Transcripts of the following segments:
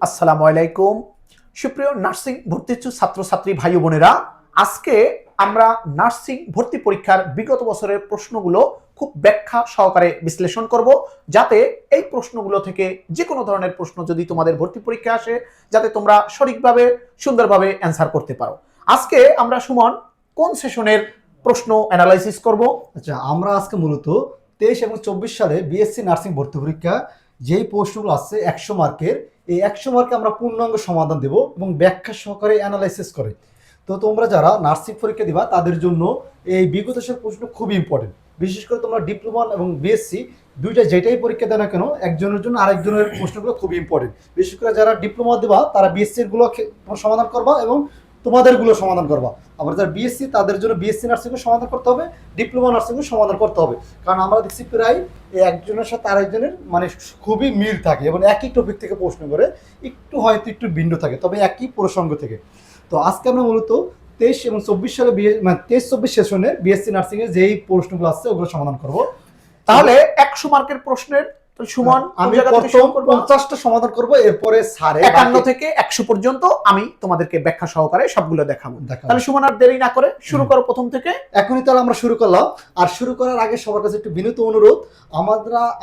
আসসালামু আলাইকুম। সুপ্রিয় নার্সিং ভর্তি ইচ্ছুক ছাত্রছাত্রী ভাই ও বোনেরা, আজকে আমরা নার্সিং ভর্তি পরীক্ষার বিগত বছরের প্রশ্নগুলো খুব ব্যাখ্যা সহকারে বিশ্লেষণ করব, যাতে এই প্রশ্নগুলো থেকে যে কোনো ধরনের প্রশ্ন যদি তোমাদের ভর্তি পরীক্ষা আসে, যাতে তোমরা সঠিকভাবে সুন্দরভাবে অ্যান্সার করতে পারো। আজকে আমরা সুমন কোন সেশনের প্রশ্ন অ্যানালাইসিস করব? আচ্ছা, আমরা আজকে মূলত 23 এবং 24 সালে বিএসসি নার্সিং ভর্তি পরীক্ষা যেই প্রশ্নগুলো আসছে 100 মার্কের, এই 100 মার্কে আমরা পূর্ণাঙ্গ সমাধান দেব এবং ব্যাখ্যা সহকারে অ্যানালাইসিস করে। তো তোমরা যারা নার্সিং পরীক্ষা দিবা তাদের জন্য এই বিগত সালের প্রশ্ন খুবই ইম্পর্টেন্ট। বিশেষ করে তোমরা ডিপ্লোমা এবং বিএসসি দুইটা যেটাই পরীক্ষা দেয় না কেন, একজনের জন্য আরেকজনের প্রশ্নগুলো খুবই ইম্পর্টেন্ট। বিশেষ করে যারা ডিপ্লোমা দিবা তারা বিএসসির গুলো সমাধান করবা এবং তোমাদেরগুলো সমাধান করবা। আবার যারা বিএসসি তাদের জন্য বিএসসি নার্সিংও সমাধান করতে হবে, ডিপ্লোমা নার্সিংও সমাধান করতে হবে। কারণ আমরা দেখছি প্রায় একজনের সাথে আরেকজনের মানে খুবই মিল থাকে এবং একই টপিক থেকে প্রশ্ন করে, একটু হয়তো একটু ভিন্ন থাকে, তবে একই প্রসঙ্গ থেকে। তো আজকে আমরা মূলত 23 এবং 24 সালে মানে 23-24 সেশনে বিএসসি নার্সিং এর যেই প্রশ্নগুলো আসছে ওগুলো সমাধান করব। তাহলে 100 মার্কের প্রশ্নের সুমন আমি প্রথম 50টা সমাধান করব, এরপরে সারে 51 থেকে 100 পর্যন্ত আমি তোমাদেরকে ব্যাখ্যা সহকারে সবগুলো দেখাবো। তাহলে সুমন আর দেরি না করে শুরু করো প্রথম থেকে। এখনই তাহলে আমরা শুরু করলাম। আর শুরু করার আগে সবার কাছে একটু বিনীত অনুরোধ,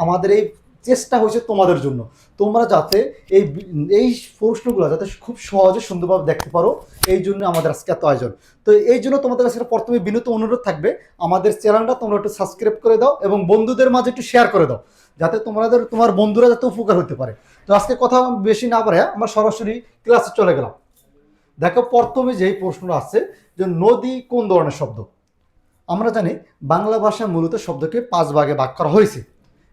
আমাদের এই চেষ্টা হয়েছে তোমাদের জন্য, তোমরা যাতে এই প্রশ্নগুলো যাতে খুব সহজে সুন্দরভাবে দেখতে পারো, এই জন্য আমাদের আজকে এত আয়োজন। তো এই জন্য তোমাদের কাছে প্রথমে বিনীত অনুরোধ থাকবে, আমাদের চ্যানেলটা তোমরা একটু সাবস্ক্রাইব করে দাও এবং বন্ধুদের মাঝে একটু শেয়ার করে দাও, যাতে তোমার বন্ধুরা যাতে উপকার হতে পারে। তো আজকে কথা বেশি না পারে আমরা সরাসরি ক্লাসে চলে গেলাম। দেখো প্রথমে যেই প্রশ্নটা আছে যে নদী কোন ধরনের শব্দ। আমরা জানি বাংলা ভাষা মূলত শব্দকে 5 ভাগে ভাগ করা হয়েছে।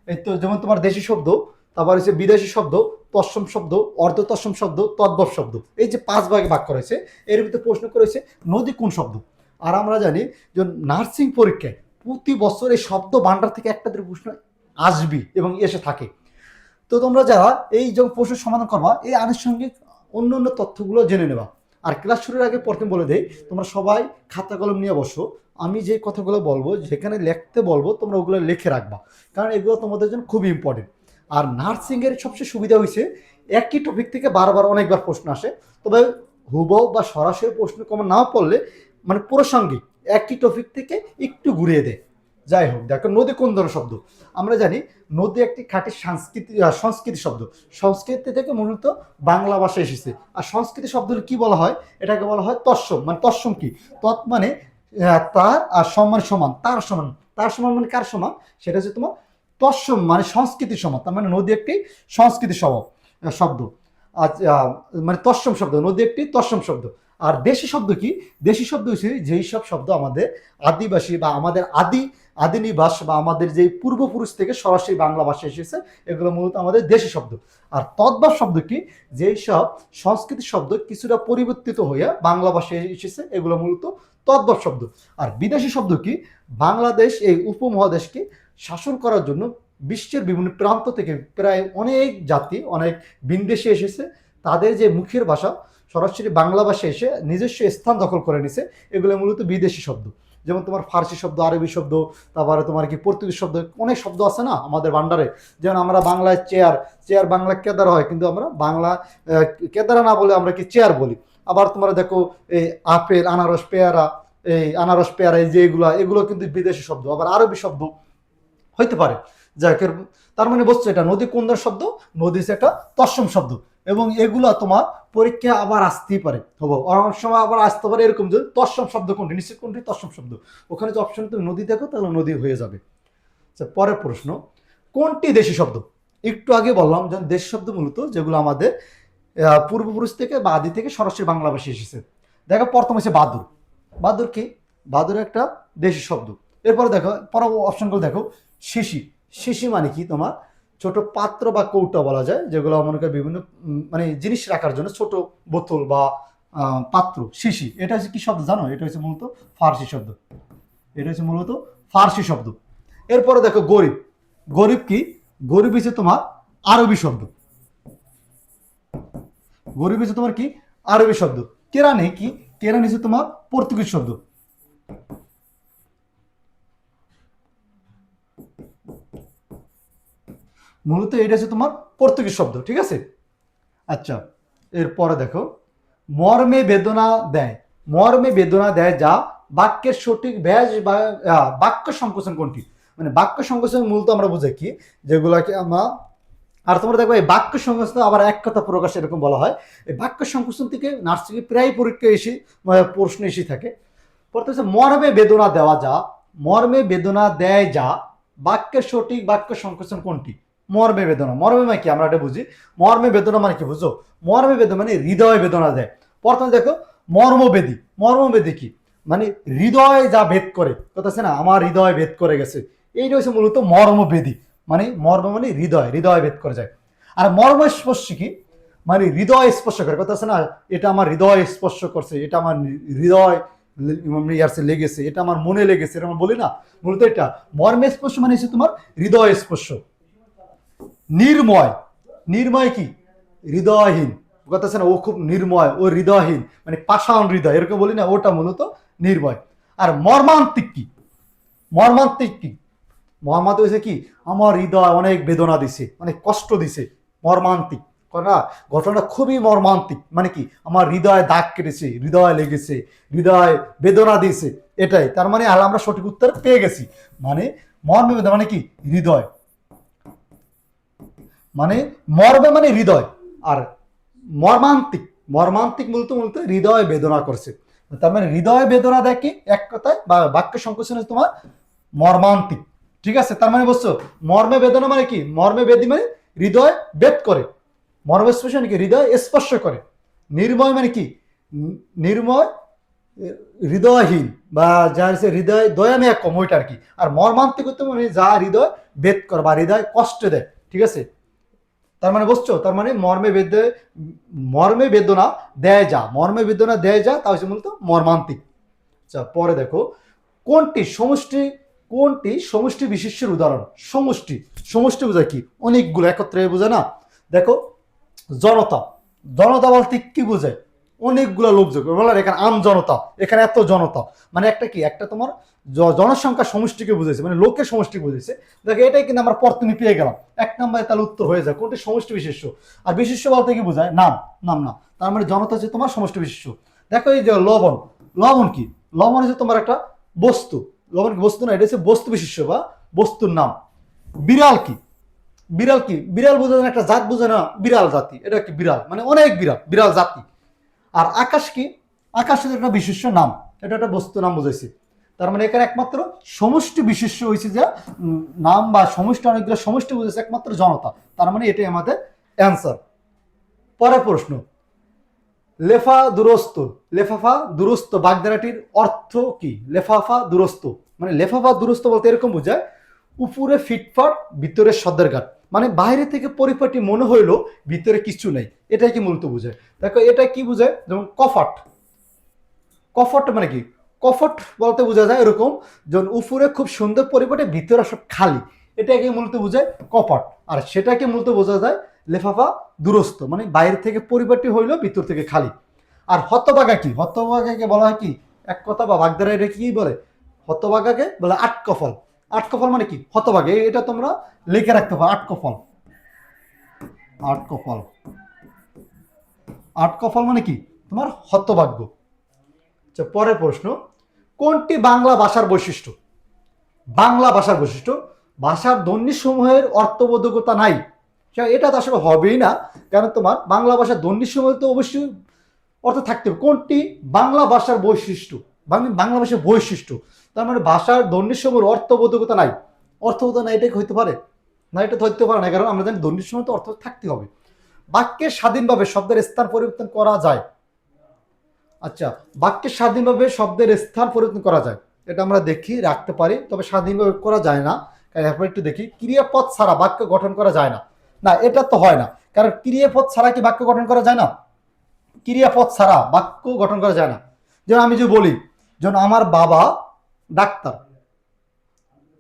এই তো যেমন তোমার দেশি শব্দ, তারপর হচ্ছে বিদেশি শব্দ, তৎসম শব্দ, অর্ধ তৎসম শব্দ, তদ্ভব শব্দ, এই যে 5 ভাগে ভাগ করা হয়েছে। এর ভিতরে প্রশ্ন করেছে নদী কোন শব্দ। আর আমরা জানি যে নার্সিং পরীক্ষায় প্রতি বছর এই শব্দ ভান্ডার থেকে একটা দুটো প্রশ্ন আসবি এবং এসে থাকে। তো তোমরা যারা এই যে প্রশ্নের সমাধান করবা, এই আনুষঙ্গিক অন্য অন্য তথ্যগুলো জেনে নেবা। আর ক্লাস শুরুর আগে প্রথম বলে দেই, তোমরা সবাই খাতা কলম নিয়ে বসো। আমি যে কথাগুলো বলবো, যেখানে লিখতে বলবো তোমরা ওগুলো লিখে রাখবা, কারণ এগুলো তোমাদের জন্য খুবই ইম্পর্টেন্ট। আর নার্সিংয়ের সবচেয়ে সুবিধা হয়েছে একই টপিক থেকে বারবার অনেকবার প্রশ্ন আসে, তবে হুবহু বা সরাসরি প্রশ্ন কমন না পড়লে মানে প্রসঙ্গিক একই টপিক থেকে একটু ঘুরিয়ে দেয়। যাই হোক, দেখো নদী কোন ধরনের শব্দ। আমরা জানি নদী একটি খাঁটি সংস্কৃতি শব্দ। সংস্কৃতি থেকে মূলত বাংলা ভাষা এসেছে। আর সংস্কৃতি শব্দটি কি বলা হয়, এটাকে বলা হয় তৎসম। মানে তৎসম কি, তৎ মানে তার, আর সম্মান সমান, তার সমান। তার সমান মানে কার সমান, সেটা হচ্ছে তোমার তৎসম মানে সংস্কৃতি সমান। তার মানে নদী একটি সংস্কৃতি শব্দ। আচ্ছা, মানে তৎসম শব্দ, নদী একটি তৎসম শব্দ। আর দেশি শব্দ কি, দেশি শব্দ হচ্ছে যেই সব শব্দ আমাদের আদিবাসী বা আমাদের আদি নিবাস বা আমাদের যে পূর্বপুরুষ থেকে সরাসরি বাংলা ভাষায় এসেছে, এগুলো মূলত আমাদের দেশি শব্দ। আর তদ্ভব শব্দ কি, যেই সব সংস্কৃতি শব্দ কিছুটা পরিবর্তিত হয়ে বাংলা ভাষায় এসেছে, এগুলো মূলত তদ্ভব শব্দ। আর বিদেশি শব্দ কি, বাংলাদেশ এই উপমহাদেশকে শাসন করার জন্য বিশ্বের বিভিন্ন প্রান্ত থেকে প্রায় অনেক জাতি, অনেক বিদেশে এসেছে, তাদের যে মুখের ভাষা সরাসরি বাংলা ভাষায় এসে নিজস্ব স্থান দখল করে নিছে, এগুলো মূলত বিদেশি শব্দ। যেমন তোমার ফার্সি শব্দ, আরবি শব্দ, তারপরে তোমার কি পর্তুগিজ শব্দ, অনেক শব্দ আছে না আমাদের ভান্ডারে। যেমন আমরা বাংলায় চেয়ার বাংলা কেদারা হয়, কিন্তু আমরা বাংলা কেদারা না বলে আমরা কি চেয়ার বলি। আবার তোমরা দেখো এই আপেল, আনারস, পেয়ারা, এই যে এগুলো কিন্তু বিদেশি শব্দ। আবার আরবি শব্দ হইতে পারে। যাই হোক, তার মানে বলছো এটা নদী কোন ধরনের শব্দ, নদী হচ্ছে একটা তৎসম শব্দ। এবং এগুলো তোমার পরীক্ষা আবার আসতেই পারে, হবো অনেক সময় আবার আসতে পারে এরকম যে তৎসম শব্দ কোনটি, নিশ্চিত কোনটি তৎসম শব্দ। ওখানে যে অপশন তুমি নদী দেখো তাহলে নদী হয়ে যাবে। পরের প্রশ্ন, কোনটি দেশি শব্দ। একটু আগে বললাম যে দেশি শব্দ মূলত যেগুলো আমাদের পূর্বপুরুষ থেকে বা আদি থেকে সরাসরি বাংলা ভাষায় এসেছে। দেখো প্রথম হচ্ছে বাদুর। বাদুর কি, বাদুর একটা দেশি শব্দ। এরপরে দেখো পর অপশনগুলো দেখো, শিশি। শিশি মানে কি, তোমার ছোট পাত্র বা কৌটা বলা যায়, যেগুলো মনে করে বিভিন্ন মানে জিনিস রাখার জন্য ছোট বোতল বা পাত্র। শিশি এটা হচ্ছে কি শব্দ জানো, এটা হচ্ছে মূলত ফার্সি শব্দ। এটা হচ্ছে মূলত ফার্সি শব্দ। এরপরে দেখো গরিব। গরিব কি, গরিব হচ্ছে তোমার আরবি শব্দ। গরিব হচ্ছে তোমার কি, আরবি শব্দ। কেরানি কি, কেরানি হচ্ছে তোমার পর্তুগিজ শব্দ। মূলত এটা হচ্ছে তোমার পর্তুগিজ শব্দ, ঠিক আছে। আচ্ছা, এরপরে দেখো, মর্মে বেদনা দেয়, মর্মে বেদনা দেয় যা বাক্যের সঠিক ব্যাস বা বাক্য সংকোচন কোনটি? মানে বাক্য সংকোচন মূলত আমরা বুঝে কি, যেগুলাকে আমরা, আর তোমরা দেখবে এই বাক্য সংকোচন আবার এক কথা প্রকাশ এরকম বলা হয়। এই বাক্য সংকোচন থেকে নার্সিংয়ে প্রায় পরীক্ষা এসে প্রশ্ন এসে থাকে। পড়তে হচ্ছে মর্মে বেদনা দেওয়া যা, মর্মে বেদনা দেয় যা বাক্যের সঠিক বাক্য সংকোচন কোনটি? মর্মে বেদনা, মর্মে মানে কি আমরা এটা বুঝি, মর্মে বেদনা মানে কি বুঝো? মর্মে বেদনা মানে হৃদয় বেদনা দেয়। প্রথমে দেখো মর্মবেদী, মর্মবেদী কি মানে হৃদয় যা ভেদ করে, কথা আছে না, আমার হৃদয় ভেদ করে গেছে, এইটা হচ্ছে মূলত মর্মবেদী। মানে মর্ম মানে হৃদয়, হৃদয় ভেদ করে যায়। আর মর্মস্পর্শ কি মানে হৃদয় স্পর্শ করে, কথা আছে না, এটা আমার হৃদয় স্পর্শ করছে, এটা আমার হৃদয় ইয়ারসে লেগেছে, এটা আমার মনে লেগেছে, এটা আমরা বলি না, মূলত এটা মর্মে স্পর্শ মানে হচ্ছে তোমার হৃদয় স্পর্শ। নির্ময়, নির্ময় কি হৃদয়হীন, কথা আছে না, ও খুব নির্ময়, ও হৃদয়হীন মানে পাষাণ হৃদয় এরকম বলি না, ওটা মূলত নির্ময়। আর মর্মান্তিক কি, মর্মান্তিক কি, মর্মান্তিক হয়েছে কি আমার হৃদয় অনেক বেদনা দিছে, মানে কষ্ট দিছে, মর্মান্তিক না, ঘটনাটা খুবই মর্মান্তিক মানে কি আমার হৃদয় দাগ কেটেছে, হৃদয় লেগেছে, হৃদয় বেদনা দিয়েছে, এটাই তার মানে। আর আমরা সঠিক উত্তর পেয়ে গেছি। মানে মর্মে বেদনা মানে কি হৃদয়, মানে মর্মে মানে হৃদয়, আর মর্মান্তিক, মর্মান্তিক মূলত মূলত হৃদয় বেদনা করছে। তার মানে হৃদয় বেদনা দেখে এক কথায় বা বাক্য সংকোচনে তোমার মর্মান্তিক। ঠিক আছে, তার মানে বুঝছো মর্মে বেদনা মানে কি, মর্মে বেদি মানে হৃদয় বেদ করে, মর্ম স্পর্শ মানে কি হৃদয় স্পর্শ করে। নির্ময় মানে কি নির্ময় হৃদয়হীন বা যার সে হৃদয় দয়া নেয়া কম ওইটা আর কি। আর মর্মান্তিক মানে যা হৃদয় বেদ করে বা হৃদয় কষ্ট দেয়। ঠিক আছে, তার মানে বুঝছো, তার মানে মর্মে বেদনা দেয় যা, মর্মে বেদনা দেয় যা তা হচ্ছে মূলত মর্মান্তিক। আচ্ছা, পরে দেখো কোনটি সমষ্টি, কোনটি সমষ্টি বিশেষ্যের উদাহরণ? সমষ্টি, সমষ্টি বোঝায় কি অনেকগুলো একত্রে বোঝায় না। দেখো জনতা, জনতা বলতে কি বোঝায় অনেকগুলো লোকজন, বলার এখানে আম জনতা, এখানে এত জনতা মানে একটা কি একটা তোমার জনসংখ্যা সমষ্টিকে বুঝেছে, মানে লোকের সমষ্টি বুঝেছে। দেখো এটাই কিন্তু আমরা পরতুনি পেয়ে গেলাম, এক নম্বরে তাহলে উত্তর হয়ে যায় কোনটি সমষ্টি বিশেষ্য। আর বিশেষ্য বলতে কি বোঝায় নাম, নাম না, তার মানে জনতা হচ্ছে তোমার সমষ্টি বিশেষ্য। দেখো এই যে লবণ, লবণ কি, লবণ হচ্ছে তোমার একটা বস্তু, লবণ কি বস্তু না, এটা হচ্ছে বস্তু বিশেষ্য বা বস্তুর নাম। বিড়াল কি, বিড়াল কি, বিড়াল বোঝা যায় একটা জাত বোঝে না, বিড়াল জাতি, এটা কি বিড়াল মানে অনেক বিড়াল, বিড়াল জাতি। আর আকাশ কি, আকাশ হচ্ছে একটা বিশেষ্য নাম, এটা একটা বস্তু নাম বুঝাইছে। তার মানে এখানে একমাত্র সমষ্টি বিশেষ্য হয়েছে যে নাম বা সমষ্টি, অনেকগুলো সমষ্টি বুঝেছে একমাত্র জনতা, তার মানে এটাই আমাদের অ্যান্সার। পরের প্রশ্ন, লেফা দুরস্ত, লেফাফা দুরস্ত বাগধারাটির অর্থ কি? লেফাফা দুরস্ত মানে লেফাফা দুরস্ত বলতে এরকম বোঝায় উপরে ফিটফাট ভিতরে সদরঘাট, মানে বাইরে থেকে পরিপাটি মনে হইলো ভিতরে কিছু নেই, এটাই কি মূলত বোঝায়। দেখো এটা কি বোঝায়, যেমন কফট, কফট মানে কি, কফট বলতে বোঝা যায় এরকম যেমন উপরে খুব সুন্দর পরিপাটি ভিতরে সব খালি, এটাকে মূলত বোঝায় কপট। আর সেটাকে মূলত বোঝা যায় লেফাফা দুরস্ত, মানে বাইরে থেকে পরিপাটি হইলো ভিতর থেকে খালি। আর হতবাগা কি, হতবাগাকে বলা হয় কি এক কথা বা বাগধারা এটা কি বলে, হতবাগাকে বলে আটকফল। আটকফল মানে কি হতবাগে, এটা তোমরা লিখে রাখতে পারো, আটকফল, আটকফল, আটকফল মানে কি তোমার হতভাগ্য। আচ্ছা, পরের প্রশ্ন, কোনটি বাংলা ভাষার বৈশিষ্ট্য? বাংলা ভাষার বৈশিষ্ট্য, ভাষার ধ্বনিসমূহের অর্থবোধকতা নাই, এটা তো আসলে হবেই না, কারণ তোমার বাংলা ভাষার ধ্বনিসমূহ তো অবশ্যই অর্থ থাকতে হবে। কোনটি বাংলা ভাষার বৈশিষ্ট্য, বাংলা ভাষার বৈশিষ্ট্য, তার মানে ভাষার ধ্বনিসমূহের অর্থবোধকতা নাই, অর্থবোধ নাই, এটাই হইতে পারে না, এটা তো হইতে পারে না, কারণ আমরা জানি ধ্বনিসমূহ তো অর্থ থাকতে হবে। বাক্যে স্বাধীনভাবে শব্দের স্থান পরিবর্তন করা যায়। আচ্ছা, বাক্যে স্বাধীনভাবে শব্দের স্থান পরিবর্তন করা যায়, এটা আমরা দেখি রাখতে পারি, তবে স্বাধীনভাবে করা যায় না। এরপর একটু দেখি, ক্রিয়াপদ ছাড়া বাক্য গঠন করা যায় না, না এটা তো হয় না, কারণ ক্রিয়াপদ ছাড়া কি বাক্য গঠন করা যায় না, ক্রিয়াপদ ছাড়া বাক্য গঠন করা যায় না। যেমন আমি যে বলি, যেমন আমার বাবা ডাক্তার,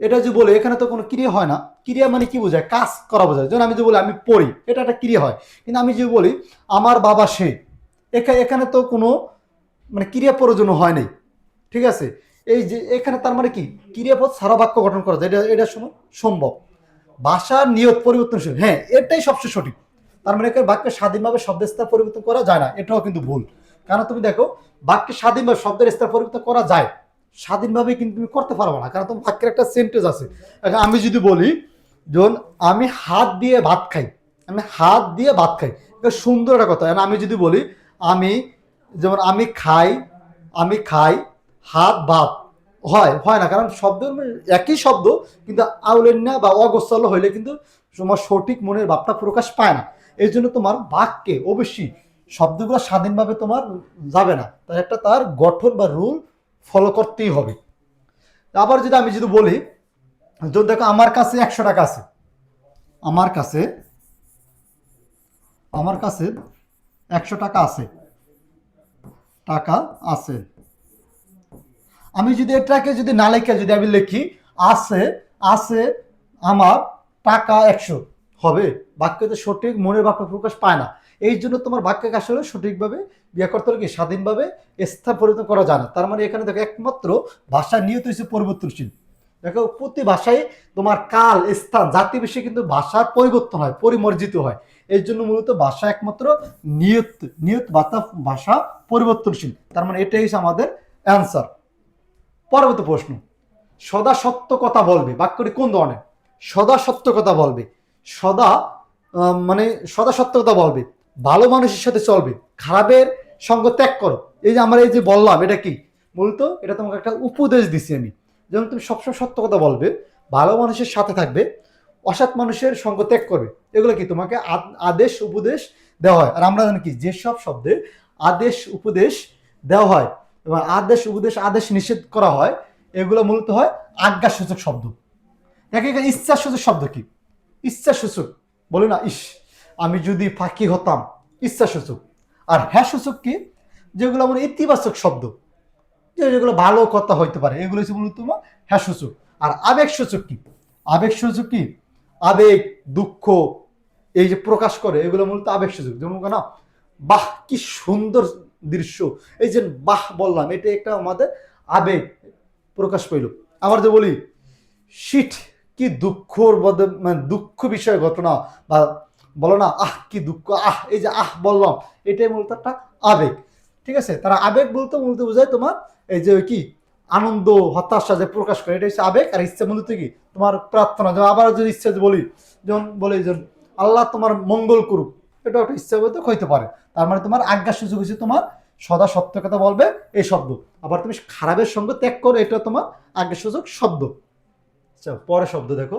এটা যে বলে এখানে তো কোনো ক্রিয়া হয় না, ক্রিয়া মানে কি বোঝায় কাজ করা বোঝায়। যেমন আমি যে বলি আমি পড়ি, এটা একটা ক্রিয়া হয়, কিন্তু আমি যে বলি আমার বাবা সে, এখানে তো কোনো মানে ক্রিয়া প্রয়োজন হয় নাই। ঠিক আছে, এই যে এখানে তার মানে কি ক্রিয়াপদ সারা বাক্য গঠন করা যায়, এটা এটা সম্ভব। ভাষার নিয়ত পরিবর্তনশীল, হ্যাঁ এটাই সবচেয়ে সঠিক, তার মানে এখানে বাক্যে স্বাধীনভাবে শব্দের স্তর পরিবর্তন করা যায় না, এটাও কিন্তু ভুল। কারণ তুমি দেখো বাক্যে স্বাধীনভাবে শব্দের স্তর পরিবর্তন করা যায়, স্বাধীনভাবে কিন্তু তুমি করতে পারবে না, কারণ তোমার বাক্যের একটা সেন্টেন্স আছে। এখন আমি যদি বলি যখন আমি হাত দিয়ে ভাত খাই, আমি হাত দিয়ে ভাত খাই, এটা সুন্দর একটা কথা। আমি যদি বলি আমি, যেমন আমি খাই হাত ভাত, হয় না, কারণ শব্দ একই শব্দ কিন্তু আউলেন্যা বা অগোছালো হইলে কিন্তু তোমার সঠিক মনের ভাবটা প্রকাশ পায় না। এই জন্য তোমার বাক্যে অবশ্যই শব্দগুলো স্বাধীনভাবে তোমার যাবে না, তার একটা তার গঠন বা রুল ফলো করতেই হবে। আবার যদি আমি যদি বলি, যদি দেখো আমার কাছে 100 টাকা আছে, আমার কাছে 100 টাকা আছে, আমি যদি এটাকে যদি না লিখে যদি আমি লিখি আছে আমার টাকা 100, হবে? বাক্যতে সঠিক মনের ভাবটা প্রকাশ পায় না। এই জন্য তোমার বাক্যকে আসলে সঠিকভাবে বিয়ে করতে হলে কি স্বাধীনভাবে স্থান পরিবর্তন করা যায় না। তার মানে এখানে দেখো একমাত্র ভাষা নিয়ত হচ্ছে পরিবর্তনশীল। দেখো প্রতি ভাষায় তোমার কাল, স্থান, জাতি বিশেষে কিন্তু ভাষার পরিবর্তন হয়, পরিমার্জিত হয়। এই জন্য মূলত ভাষা একমাত্র নিয়ত ভাষা পরিবর্তনশীল। তার মানে এটাই হচ্ছে আমাদের অ্যান্সার। পরবর্তী প্রশ্ন, সদা সত্য কথা বলবে বাক্যটি কোন ধরনের? সদা সত্য কথা বলবে, সদা সত্য কথা বলবে, ভালো মানুষের সাথে চলবে, খারাপের সঙ্গ ত্যাগ করো। এই যে আমরা এই যে বললাম, এটা কি মূলত? এটা তোমাকে একটা উপদেশ দিছি আমি, যেমন তুমি সবসময় সত্য কথা বলবে, ভালো মানুষের সাথে থাকবে, অসৎ মানুষের সঙ্গ ত্যাগ করবে। এগুলো কি তোমাকে আদেশ উপদেশ দেওয়া হয়। আর আমরা জানি কি, যেসব শব্দে আদেশ উপদেশ দেওয়া হয় এবং আদেশ উপদেশ আদেশ নিষেধ করা হয়, এগুলো মূলত হয় আজ্ঞাসূচক শব্দ। এখানে ইচ্ছাসূচক শব্দ কি? ইচ্ছাসূচক বলে না, ইস আমি যদি ফাঁকি হতাম, ইচ্ছাসূচক। আর হ্যাঁ সূচক কি? যেগুলো মানে ইতিবাচক শব্দ, যেগুলো ভালো কথা হইতে পারে, এগুলো হচ্ছে মূলত হ্যাঁ সূচক। আর আবেগ সূচক কি? আবেগ, দুঃখ এই যে প্রকাশ করে, এগুলো মূলত আবেগ সূচক। যেমন না, বাহ কি সুন্দর দৃশ্য, এই যে বাহ বললাম, এটা একটা আমাদের আবেগ প্রকাশ পাইল। আবার যে বলি শিট কি দুঃখর দুঃখ বিষয় ঘটনা, বা বলো না কি দুঃখ, এই যে বললাম, এটাই মূলত একটা আবেগ। ঠিক আছে, তারা আবেগ বলতে মূলত বোঝায় তোমার এই যে কি আনন্দ, হতাশা যে প্রকাশ করে, এটা হচ্ছে আবেগ। আর ইচ্ছা মূলত কি তোমার প্রার্থনা। যেমন আবার যদি ইচ্ছা বলি, যেমন বলি যে আল্লাহ তোমার মঙ্গল করুক, এটা একটা ইচ্ছা বলতে হইতে পারে। তার মানে তোমার আজ্ঞা সুযোগ হচ্ছে তোমার সদা সত্য কথা বলবে এই শব্দ। আবার তুমি খারাপের সঙ্গে ত্যাগ করো, এটা তোমার আজ্ঞা সুযোগ শব্দ। আচ্ছা, পরের শব্দ দেখো,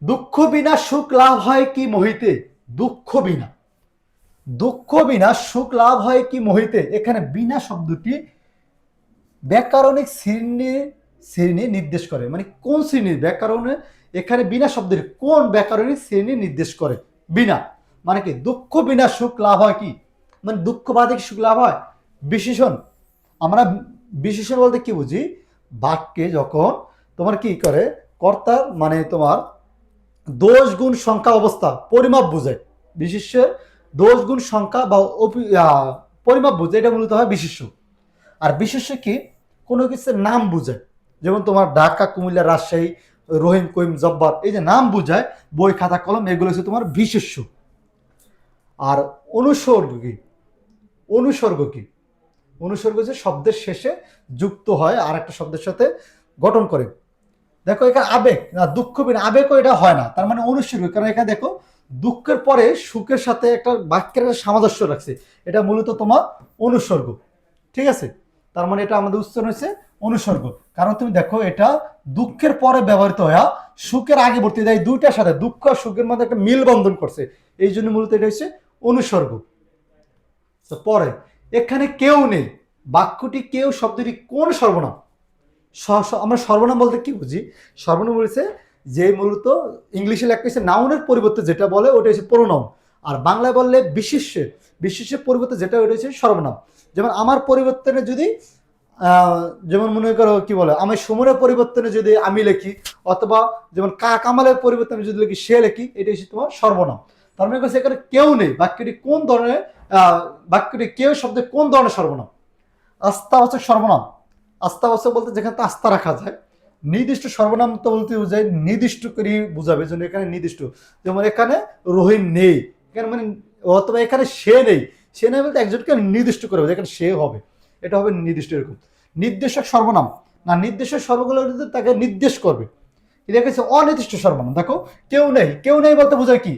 দুঃখ বিনা সুখ লাভ হয় কি মোহিতে। দুঃখ বিনা সুখ লাভ হয় কি মোহিতে। এখানে বিনা শব্দটি ব্যাকরণিক শ্রেণী নির্দেশ করে। মানে কোন শ্রেণীর ব্যাকরণে, এখানে বিনা শব্দের কোন ব্যাকরণিক শ্রেণী নির্দেশ করে? বিনা মানে কি? দুঃখ বিনা সুখ লাভ হয় কি, মানে দুঃখ বাদে কি সুখ লাভ হয়? বিশেষণ। আমরা বিশেষণ বলতে কি বুঝি? বাক্যে যখন তোমার কি করে, কর্তার মানে তোমার দোষ গুণ সংখ্যা অবস্থা পরিমাপ বোঝায়। বিশেষ্যের দোষ গুণ সংখ্যা বা পরিমাপ বোঝায়, এটা মূলত হয় বিশেষ্য। আর বিশেষ্য কি? কোনো কিছুর নাম বোঝায়। যেমন তোমার ঢাকা, কুমিল্লা, রাজশাহী, রহিম, কইম, জব্বার, এই যে নাম বোঝায়, বই, খাতা, কলম, এগুলো হচ্ছে তোমার বিশেষ্য। আর অনুসর্গ কি? অনুসর্গ যে শব্দের শেষে যুক্ত হয় আর একটা শব্দের সাথে গঠন করে। দেখো এখানে আবেগ না, দুঃখ বিনা আবেগও এটা হয় না, তার মানে অনুসর্গ। কারণ এখানে দেখো দুঃখের পরে সুখের সাথে একটা বাক্যের একটা সামঞ্জস্য রাখছে, এটা মূলত তোমার অনুসর্গ। ঠিক আছে, তার মানে এটা আমাদের উচ্চারণ হচ্ছে অনুসর্গ। কারণ তুমি দেখো এটা দুঃখের পরে ব্যবহৃত হয়ে সুখের আগে ভর্তি দেয়, দুইটার সাথে দুঃখ আর সুখের মধ্যে একটা মিল বন্ধন করছে, এই জন্য মূলত এটা হচ্ছে অনুসর্গ। পরে এখানে কেউ নেই, বাক্যটি কেউ শব্দটি কোন সর্বনাম? আমরা সর্বনাম বলতে কি বুঝি? সর্বনাম বলেছে যে মূলত ইংলিশে লেখা হয়েছে নাউনের পরিবর্তে যেটা বলে ওটা হচ্ছে প্রোনাউন। আর বাংলায় বললে বিশেষ্যের পরিবর্তে যেটা ওটা হচ্ছে সর্বনাম। যেমন আমার পরিবর্তনে যদি যেমন মনে করো কি বলে, আমি সুমনের পরিবর্তনে যদি আমি লিখি, অথবা যেমন কামালের পরিবর্তনে যদি লিখি সে লিখি, এটা হচ্ছে তোমার সর্বনাম। তার মানে এখানে কেউ নেই, বাক্যটি কোন ধরনের বাক্যটি কেউ শব্দে কোন ধরনের সর্বনাম? আস্থাবাচক সর্বনাম। আস্থাবাচক বলতে যেখানে আস্থা রাখা যায়। নির্দিষ্ট সর্বনাম তো বলতে বোঝায় নির্দিষ্ট করে বোঝাবে, জন্য এখানে নির্দিষ্ট। যেমন এখানে রহিম নেই, কেন মানে অথবা এখানে সে নেই, সে নেই বলতে একজনকে নির্দিষ্ট করে বোঝায়, এখানে সে হবে, এটা হবে নির্দিষ্ট এরকম। নির্দেশক সর্বনাম, না নির্দেশক সর্বগুলো তাকে নির্দেশ করবে, এটা হচ্ছে অনির্দিষ্ট সর্বনাম। দেখো কেউ নেই, কেউ নেই বলতে বোঝায় কি,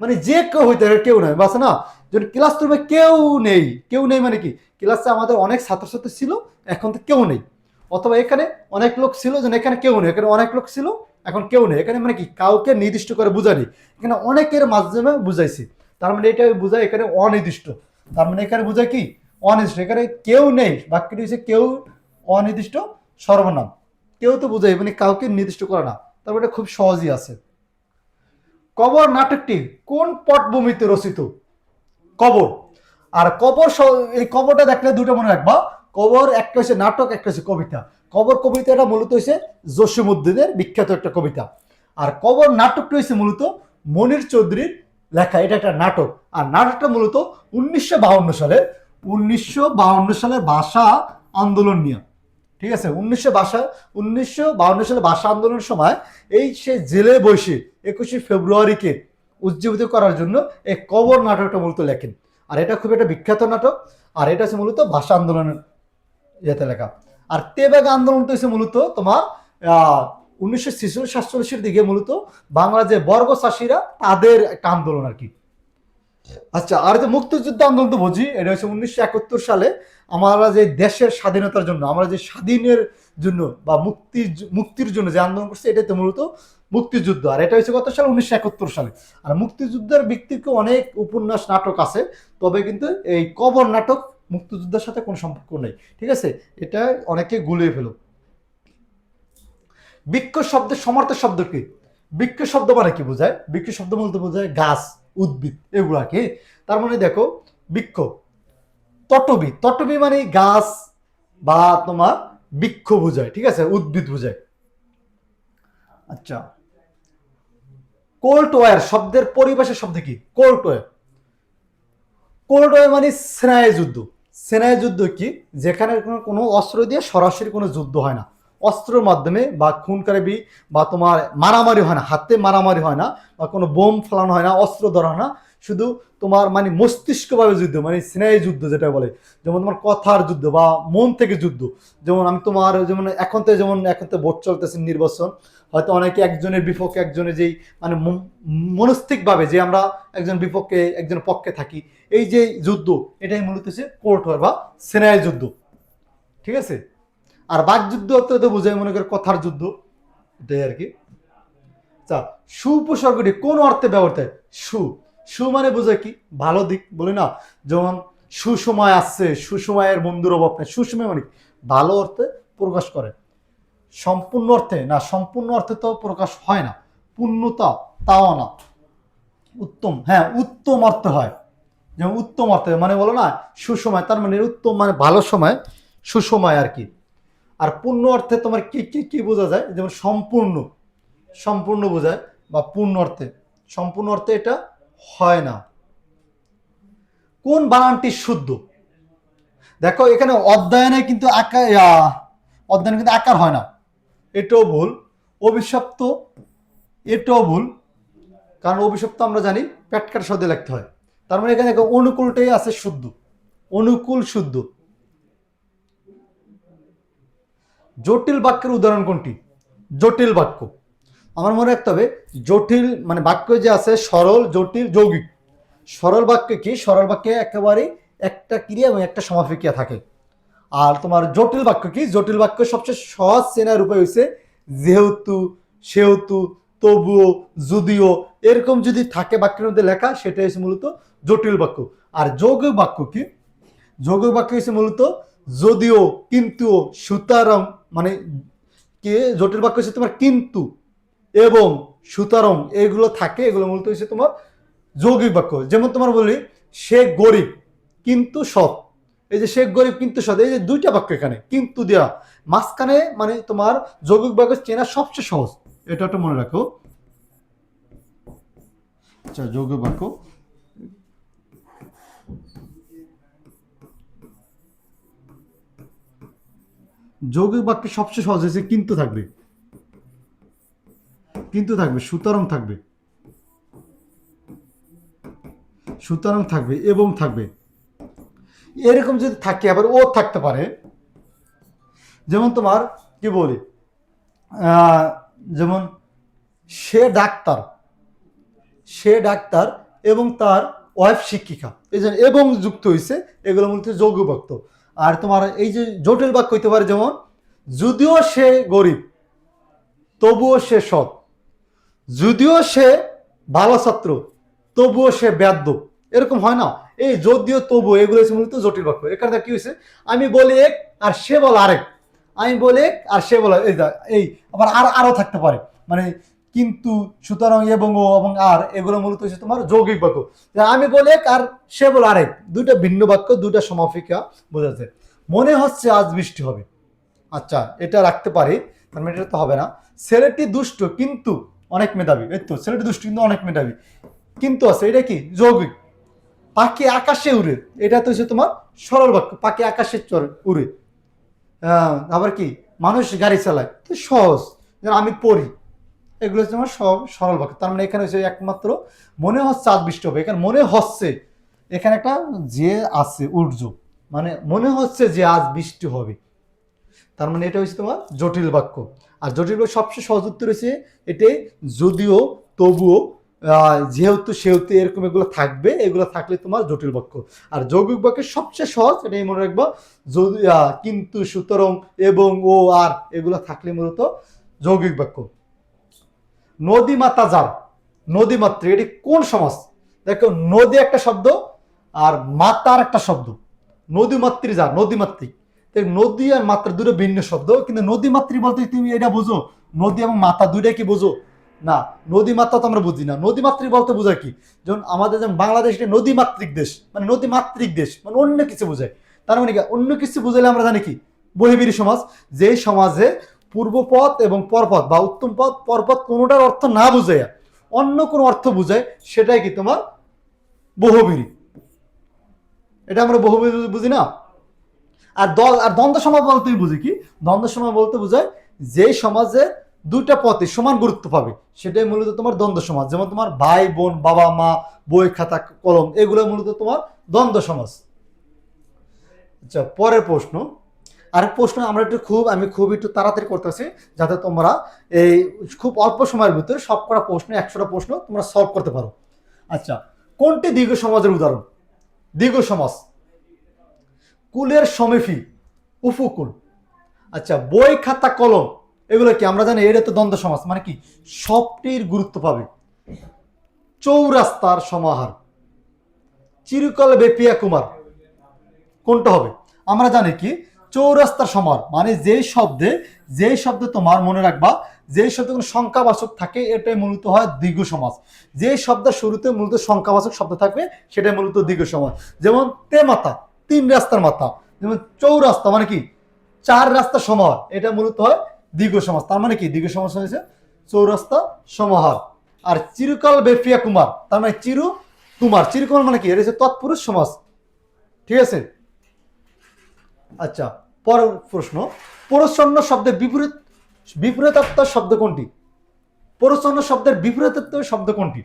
মানে যে কেউ হইতে পারে, কেউ নেই বাস না, যদি ক্লাস রুমে কেউ নেই, কেউ নেই মানে কি ক্লাসে আমাদের অনেক ছাত্রছাত্রী ছিল, এখন তো কেউ নেই। অথবা এখানে অনেক লোক ছিল, যেন এখানে কেউ নেই, এখানে অনেক লোক ছিল এখন কেউ নেই, এখানে মানে কি কাউকে নির্দিষ্ট করে বুঝানি, এখানে অনেকের মাধ্যমে বুঝাইছি, তার মানে এটা বোঝায় এখানে অনির্দিষ্ট, তার মানে এখানে বোঝায় কি অনির্দিষ্ট, এখানে কেউ নেই বাক্যটি হচ্ছে কেউ অনির্দিষ্ট সর্বনাম, কেউ তো বোঝাই মানে কাউকে নির্দিষ্ট করে না, তারপরে এটা খুব সহজই আছে। কবর নাটকটি কোন পটভূমিতে রচিত? কবর। আর কবর এই কবরটা দেখলে দুটো মনে রাখবা, কবর একটা হচ্ছে নাটক, একটা হচ্ছে কবিতা। কবর কবিতাটা মূলত হচ্ছে জসীমউদ্দিনের বিখ্যাত একটা কবিতা, আর কবর নাটকটা হচ্ছে মূলত মনির চৌধুরীর লেখা, এটা একটা নাটক। আর নাটকটা মূলত 1952 সালের ভাষা আন্দোলন নিয়ে, ঠিক আছে, 1952 সালে ভাষা আন্দোলনের সময় এই সে জেলে বসে 21শে ফেব্রুয়ারিকে উজ্জীবিত করার জন্য এই কবর নাটকটা মূলত লেখেন। আর এটা খুব একটা বিখ্যাত নাটক, আর এটা হচ্ছে মূলত ভাষা আন্দোলনের ইয়েতে লেখা। আর তেবাগ আন্দোলনটা হচ্ছে মূলত তোমার 1946-47 দিকে মূলত বাংলা যে বর্গ চাষিরা তাদের একটা আন্দোলন আর কি। আচ্ছা, আর যে মুক্তিযুদ্ধ আন্দোলন তো বুঝি, এটা হচ্ছে 1971 সালে আমরা যে দেশের স্বাধীনতার জন্য, আমরা যে স্বাধীনের জন্য বা মুক্তির জন্য যে আন্দোলন করছে, এটাতে মূলত মুক্তিযুদ্ধ। আর এটা হচ্ছে কত সালে? 1971 সালে। আর মুক্তিযুদ্ধের ভিত্তিতে অনেক উপন্যাস নাটক আছে, তবে কিন্তু এই কবর নাটক মুক্তিযুদ্ধের সাথে কোনো সম্পর্ক নেই, ঠিক আছে, এটা অনেকে গুলিয়ে ফেলো। বৃক্ষ শব্দের সমার্থক শব্দ কি? বৃক্ষ শব্দ মানে কি বোঝায়? বৃক্ষ শব্দ বলতে বোঝায় গাছ, উদ্ভিদ, এগুলাকে। তার মানে দেখো বৃক্ষ, তটবী, তটবী মানে গাছ বা তোমার বৃক্ষ বোঝায়, ঠিক আছে, উদ্ভিদ বোঝায়। আচ্ছা, কোল্ড ওয়ার শব্দের পরিভাষা শব্দ কি? কোল্ড ওয়ার, কোল্ড ওয়ার মানে স্নায়ু যুদ্ধ। স্নায়ু যুদ্ধ কি? যেখানে কোনো অস্ত্র দিয়ে সরাসরি কোনো যুদ্ধ হয় না, অস্ত্রের মাধ্যমে বা খুন খারাপি বা তোমার মারামারি হয় না, হাতে মারামারি হয় না, বা কোনো বোম ফেলানো হয় না, অস্ত্র ধরা হয় না, শুধু তোমার মানে মস্তিষ্কভাবে যুদ্ধ, মানে স্নায়ু যুদ্ধ যেটা বলে, যেমন তোমার কথার যুদ্ধ বা মন থেকে যুদ্ধ। যেমন আমি তোমার যেমন এখন তো ভোট চলতেছে, নির্বাচন, হয়তো অনেকে একজনের বিপক্ষে একজনের যেই মানে মনস্তিকভাবে যে আমরা একজন বিপক্ষে একজন পক্ষে থাকি, এই যে যুদ্ধ, এটাই মূলত হচ্ছে কোর্ট ওয়ার বা স্নায়ু যুদ্ধ, ঠিক আছে। আর বাকযুদ্ধ তো বোঝায় মনে করে কথার যুদ্ধ, এটাই আর কি। আচ্ছা, সুউপসর্গটি কোন অর্থে ব্যবহৃত হয়? সু মানে বোঝায় কি? ভালো দিক, বলি না, যেমন সুসময় আসছে, সুসময়ের বন্ধুর অভাব নেই, সুসময় মানে ভালো অর্থে প্রকাশ করে। সম্পূর্ণ অর্থে না, সম্পূর্ণ অর্থে তো প্রকাশ হয় না, পূর্ণতা তাও না, উত্তম, হ্যাঁ উত্তম অর্থে হয়, যেমন উত্তম অর্থে মানে বলো না সুসময়, তার মানে উত্তম মানে ভালো সময়, সুসময় আর কি। আর পূর্ণ অর্থে তোমার কি কি কি বোঝা যায়? যেমন সম্পূর্ণ, সম্পূর্ণ বোঝায়, বা পূর্ণ অর্থে, সম্পূর্ণ অর্থে এটা হয় না। কোন বানানটি শুদ্ধ? দেখো এখানে অধ্যয়নে কিন্তু অধ্যয়নে কিন্তু আকার হয় না, এটাও ভুল। অভিশপ্ত, এটাও ভুল, কারণ অভিশপ্ত আমরা জানি পেটকার শব্দে লিখতে হয়। তার মানে এখানে অনুকূলটাই আছে শুদ্ধ, অনুকূল শুদ্ধ। জটিল বাক্যের উদাহরণ কোনটি? জটিল বাক্য আমার মনে রাখতে হবে, জটিল মানে বাক্য যে আছে সরল, জটিল, যৌগিক। সরল বাক্যে কি? সরল বাক্যে একেবারেই একটা ক্রিয়া এবং একটা সমাপিক ক্রিয়া থাকে। আর তোমার জটিল বাক্য কি? জটিল বাক্য সবচেয়ে সহজ চেনার উপায় হচ্ছে যেহেতু, সেহেতু, তবুও, যদিও, এরকম যদি থাকে বাক্যের মধ্যে লেখা, সেটা হচ্ছে মূলত জটিল বাক্য। আর যৌগিক বাক্য কি? যৌগিক বাক্য হচ্ছে মূলত যদিও, কিন্তু, সুতরাং, মানে কি জটিল বাক্য হচ্ছে তোমার কিন্তু এবং সুতরাং এগুলো থাকে, এগুলো মূলত হচ্ছে তোমার যৌগিক বাক্য। যেমন তোমার বলি সে গরিব কিন্তু সৎ, এই যে সে গরিব কিন্তু সৎ, এই যে দুইটা বাক্য এখানে কিন্তু দেওয়া, মাঝখানে মানে তোমার যৌগিক বাক্য চেনা সবচেয়ে সহজ, এটা একটা মনে রাখো। আচ্ছা, যৌগিক বাক্য, যৌগিক বাক্যে সবচেয়ে সহজ হয়েছে কিন্তু থাকবে, কিন্তু থাকবে, সুতরাং থাকবে, সুতরাং থাকবে এবং থাকবে, এরকম যদি থাকে আবার ও থাকতে পারে। যেমন তোমার কি বলি, যেমন সে ডাক্তার, সে ডাক্তার এবং তার ওয়াইফ শিক্ষিকা, এই যে এবং যুক্ত হয়েছে, এগুলো মূলত যৌগ বাক্য। আর তোমার এই যে জটিল বাক্য হইতে পারে, যেমন যদিও সে গরিব তবুও সে সৎ, যদিও সে ভালো ছাত্র তবুও সে বেয়াদ্দপ, এরকম হয় না? এই যদিও তবু এগুলো হচ্ছে মূলত জটিল বাক্য। এখানে কি হয়েছে, আমি বলি এক আর সে বলে আরেক, আমি বলি এক আর সে বলে এই আবার আরো থাকতে পারে, মানে কিন্তু সুতরাং এবং ও এবং আর, এগুলো মূলত হচ্ছে তোমার যৌগিক বাক্য। আমি বলে এক আর সে বলে আরেক, দুইটা ভিন্ন বাক্য, দুইটা সমাপিকা বোঝাচ্ছে। মনে হচ্ছে আজ বৃষ্টি হবে, আচ্ছা এটা রাখতে পারি, তার মানে এটা তো হবে না। ছেলেটি দুষ্ট কিন্তু অনেক মেধাবী, এই তো ছেলেটি দুষ্ট কিন্তু অনেক মেধাবী, কিন্তু আছে, এটা কি যৌগিক। পাখি আকাশে উড়ে, এটা তো হচ্ছে তোমার সরল বাক্য, পাখি আকাশে উড়ে। আবার কি মানুষ গাড়ি চালায়, তো সহজ, যেন আমি পড়ি, এগুলো হচ্ছে আমার সব সরল বাক্য। তার মানে এখানে হচ্ছে একমাত্র মনে হচ্ছে আজ বৃষ্টি হবে, এখানে মনে হচ্ছে, এখানে একটা যে আছে উর্জ, মানে মনে হচ্ছে যে আজ বৃষ্টি হবে, তার মানে এটা হচ্ছে তোমার জটিল বাক্য। আর জটিল বাক্য সবচেয়ে সহজ উত্তর হচ্ছে এটাই, যদিও তবুও যেহেতু সেহেতু, এরকম এগুলো থাকবে, এগুলো থাকলে তোমার জটিল বাক্য। আর যৌগিক বাক্যের সবচেয়ে সহজ, এটাই মনে রাখবো, যদি কিন্তু সুতরাং এবং ও আর, এগুলো থাকলে মূলত যৌগিক বাক্য। নদী মাতা যার, নদী মাতৃ, এটি কোন সমাস? দেখো নদী একটা শব্দ আর মাতার একটা শব্দ, নদী মাতৃ যার, নদী মাতৃ। নদী আর মাত্রা দুটো ভিন্ন শব্দ, কিন্তু নদী মাতৃ বলতে তুমি এটা বুঝো নদী এবং মাতা দুইটা কি বুঝো? না, নদী মাত্রা তো আমরা বুঝি না। নদী মাতৃ বলতে বোঝায় কি, যেমন আমাদের যেমন বাংলাদেশ নদী মাতৃক দেশ, মানে নদী মাতৃক দেশ, মানে অন্য কিছু বোঝায়। তার মানে কি, অন্য কিছু বুঝালে আমরা জানি কি বহির্বিরী সমাজ, যেই সমাজে পূর্বপদ এবং পরপদ বা উত্তম পদ পরপদ কোনোটার অর্থ না বুঝাইয়া অন্য কোনো অর্থ বুঝায়, সেটাই কি তোমার বহুবিরী। এটা আমরা বহুবিরী বুঝি না। আর দ্বন্দ্ব সমাজ বলতে বুঝি কি, দ্বন্দ্ব সমাজ বলতে বোঝায় যে সমাজে দুইটা পথে সমান গুরুত্ব পাবে, সেটাই মূলত তোমার দ্বন্দ্ব সমাজ। যেমন তোমার ভাই বোন, বাবা মা, বই খাতা কলম, এগুলো মূলত তোমার দ্বন্দ্ব সমাজ। আচ্ছা পরের প্রশ্ন, আরেক প্রশ্ন আমরা আমি খুব একটু তাড়াতাড়ি করতেছি, যাতে তোমরা এই খুব অল্প সময়ের ভিতরে সবকটা প্রশ্ন, 100টা প্রশ্ন তোমরা সলভ করতে পারো। আচ্ছা, কোনটি দীর্ঘ সমাজের উদাহরণ? দীর্ঘ সমাজ, কুলের সমীপী, উপকূল। আচ্ছা, বই খাতা কলম, এগুলো কি আমরা জানি, এটা তো দ্বন্দ্ব সমাজ, মানে কি সবটির গুরুত্ব পাবে। চৌরাস্তার সমাহার, চিরকাল বেপিয়া কুমার, কোনটা হবে? আমরা জানি কি চৌরাস্তার সমাহার মানে যেই শব্দে তোমার মনে রাখবা, যেই শব্দে কোনো সংখ্যাবাচক থাকে, এটাই মূলত হয় দীর্ঘ সমাজ। যে শব্দের শুরুতে মূলত সংখ্যাবাচক শব্দ থাকবে, সেটাই মূলত দীর্ঘ সমাজ। যেমন তে মাথা, 3 রাস্তার মাথা। যেমন চৌরাস্তা মানে কি 4 রাস্তার সমাহার, এটা মূলত হয় দীর্ঘ সমাজ। তার মানে কি দীর্ঘ সমাজ হয়েছে চৌরাস্তা সমাহার। আর চিরকাল বেফিয়া কুমার, তার মানে চিরু কুমার, চিরকুমার মানে কি, এটা হচ্ছে তৎপুরুষ সমাজ। ঠিক আছে। আচ্ছা পরের প্রশ্ন, পরচ্ছন্ন শব্দের বিপরীতার্থ শব্দ কোনটি? পরচ্ছন্ন শব্দের বিপরীতার্থ শব্দ কোনটি?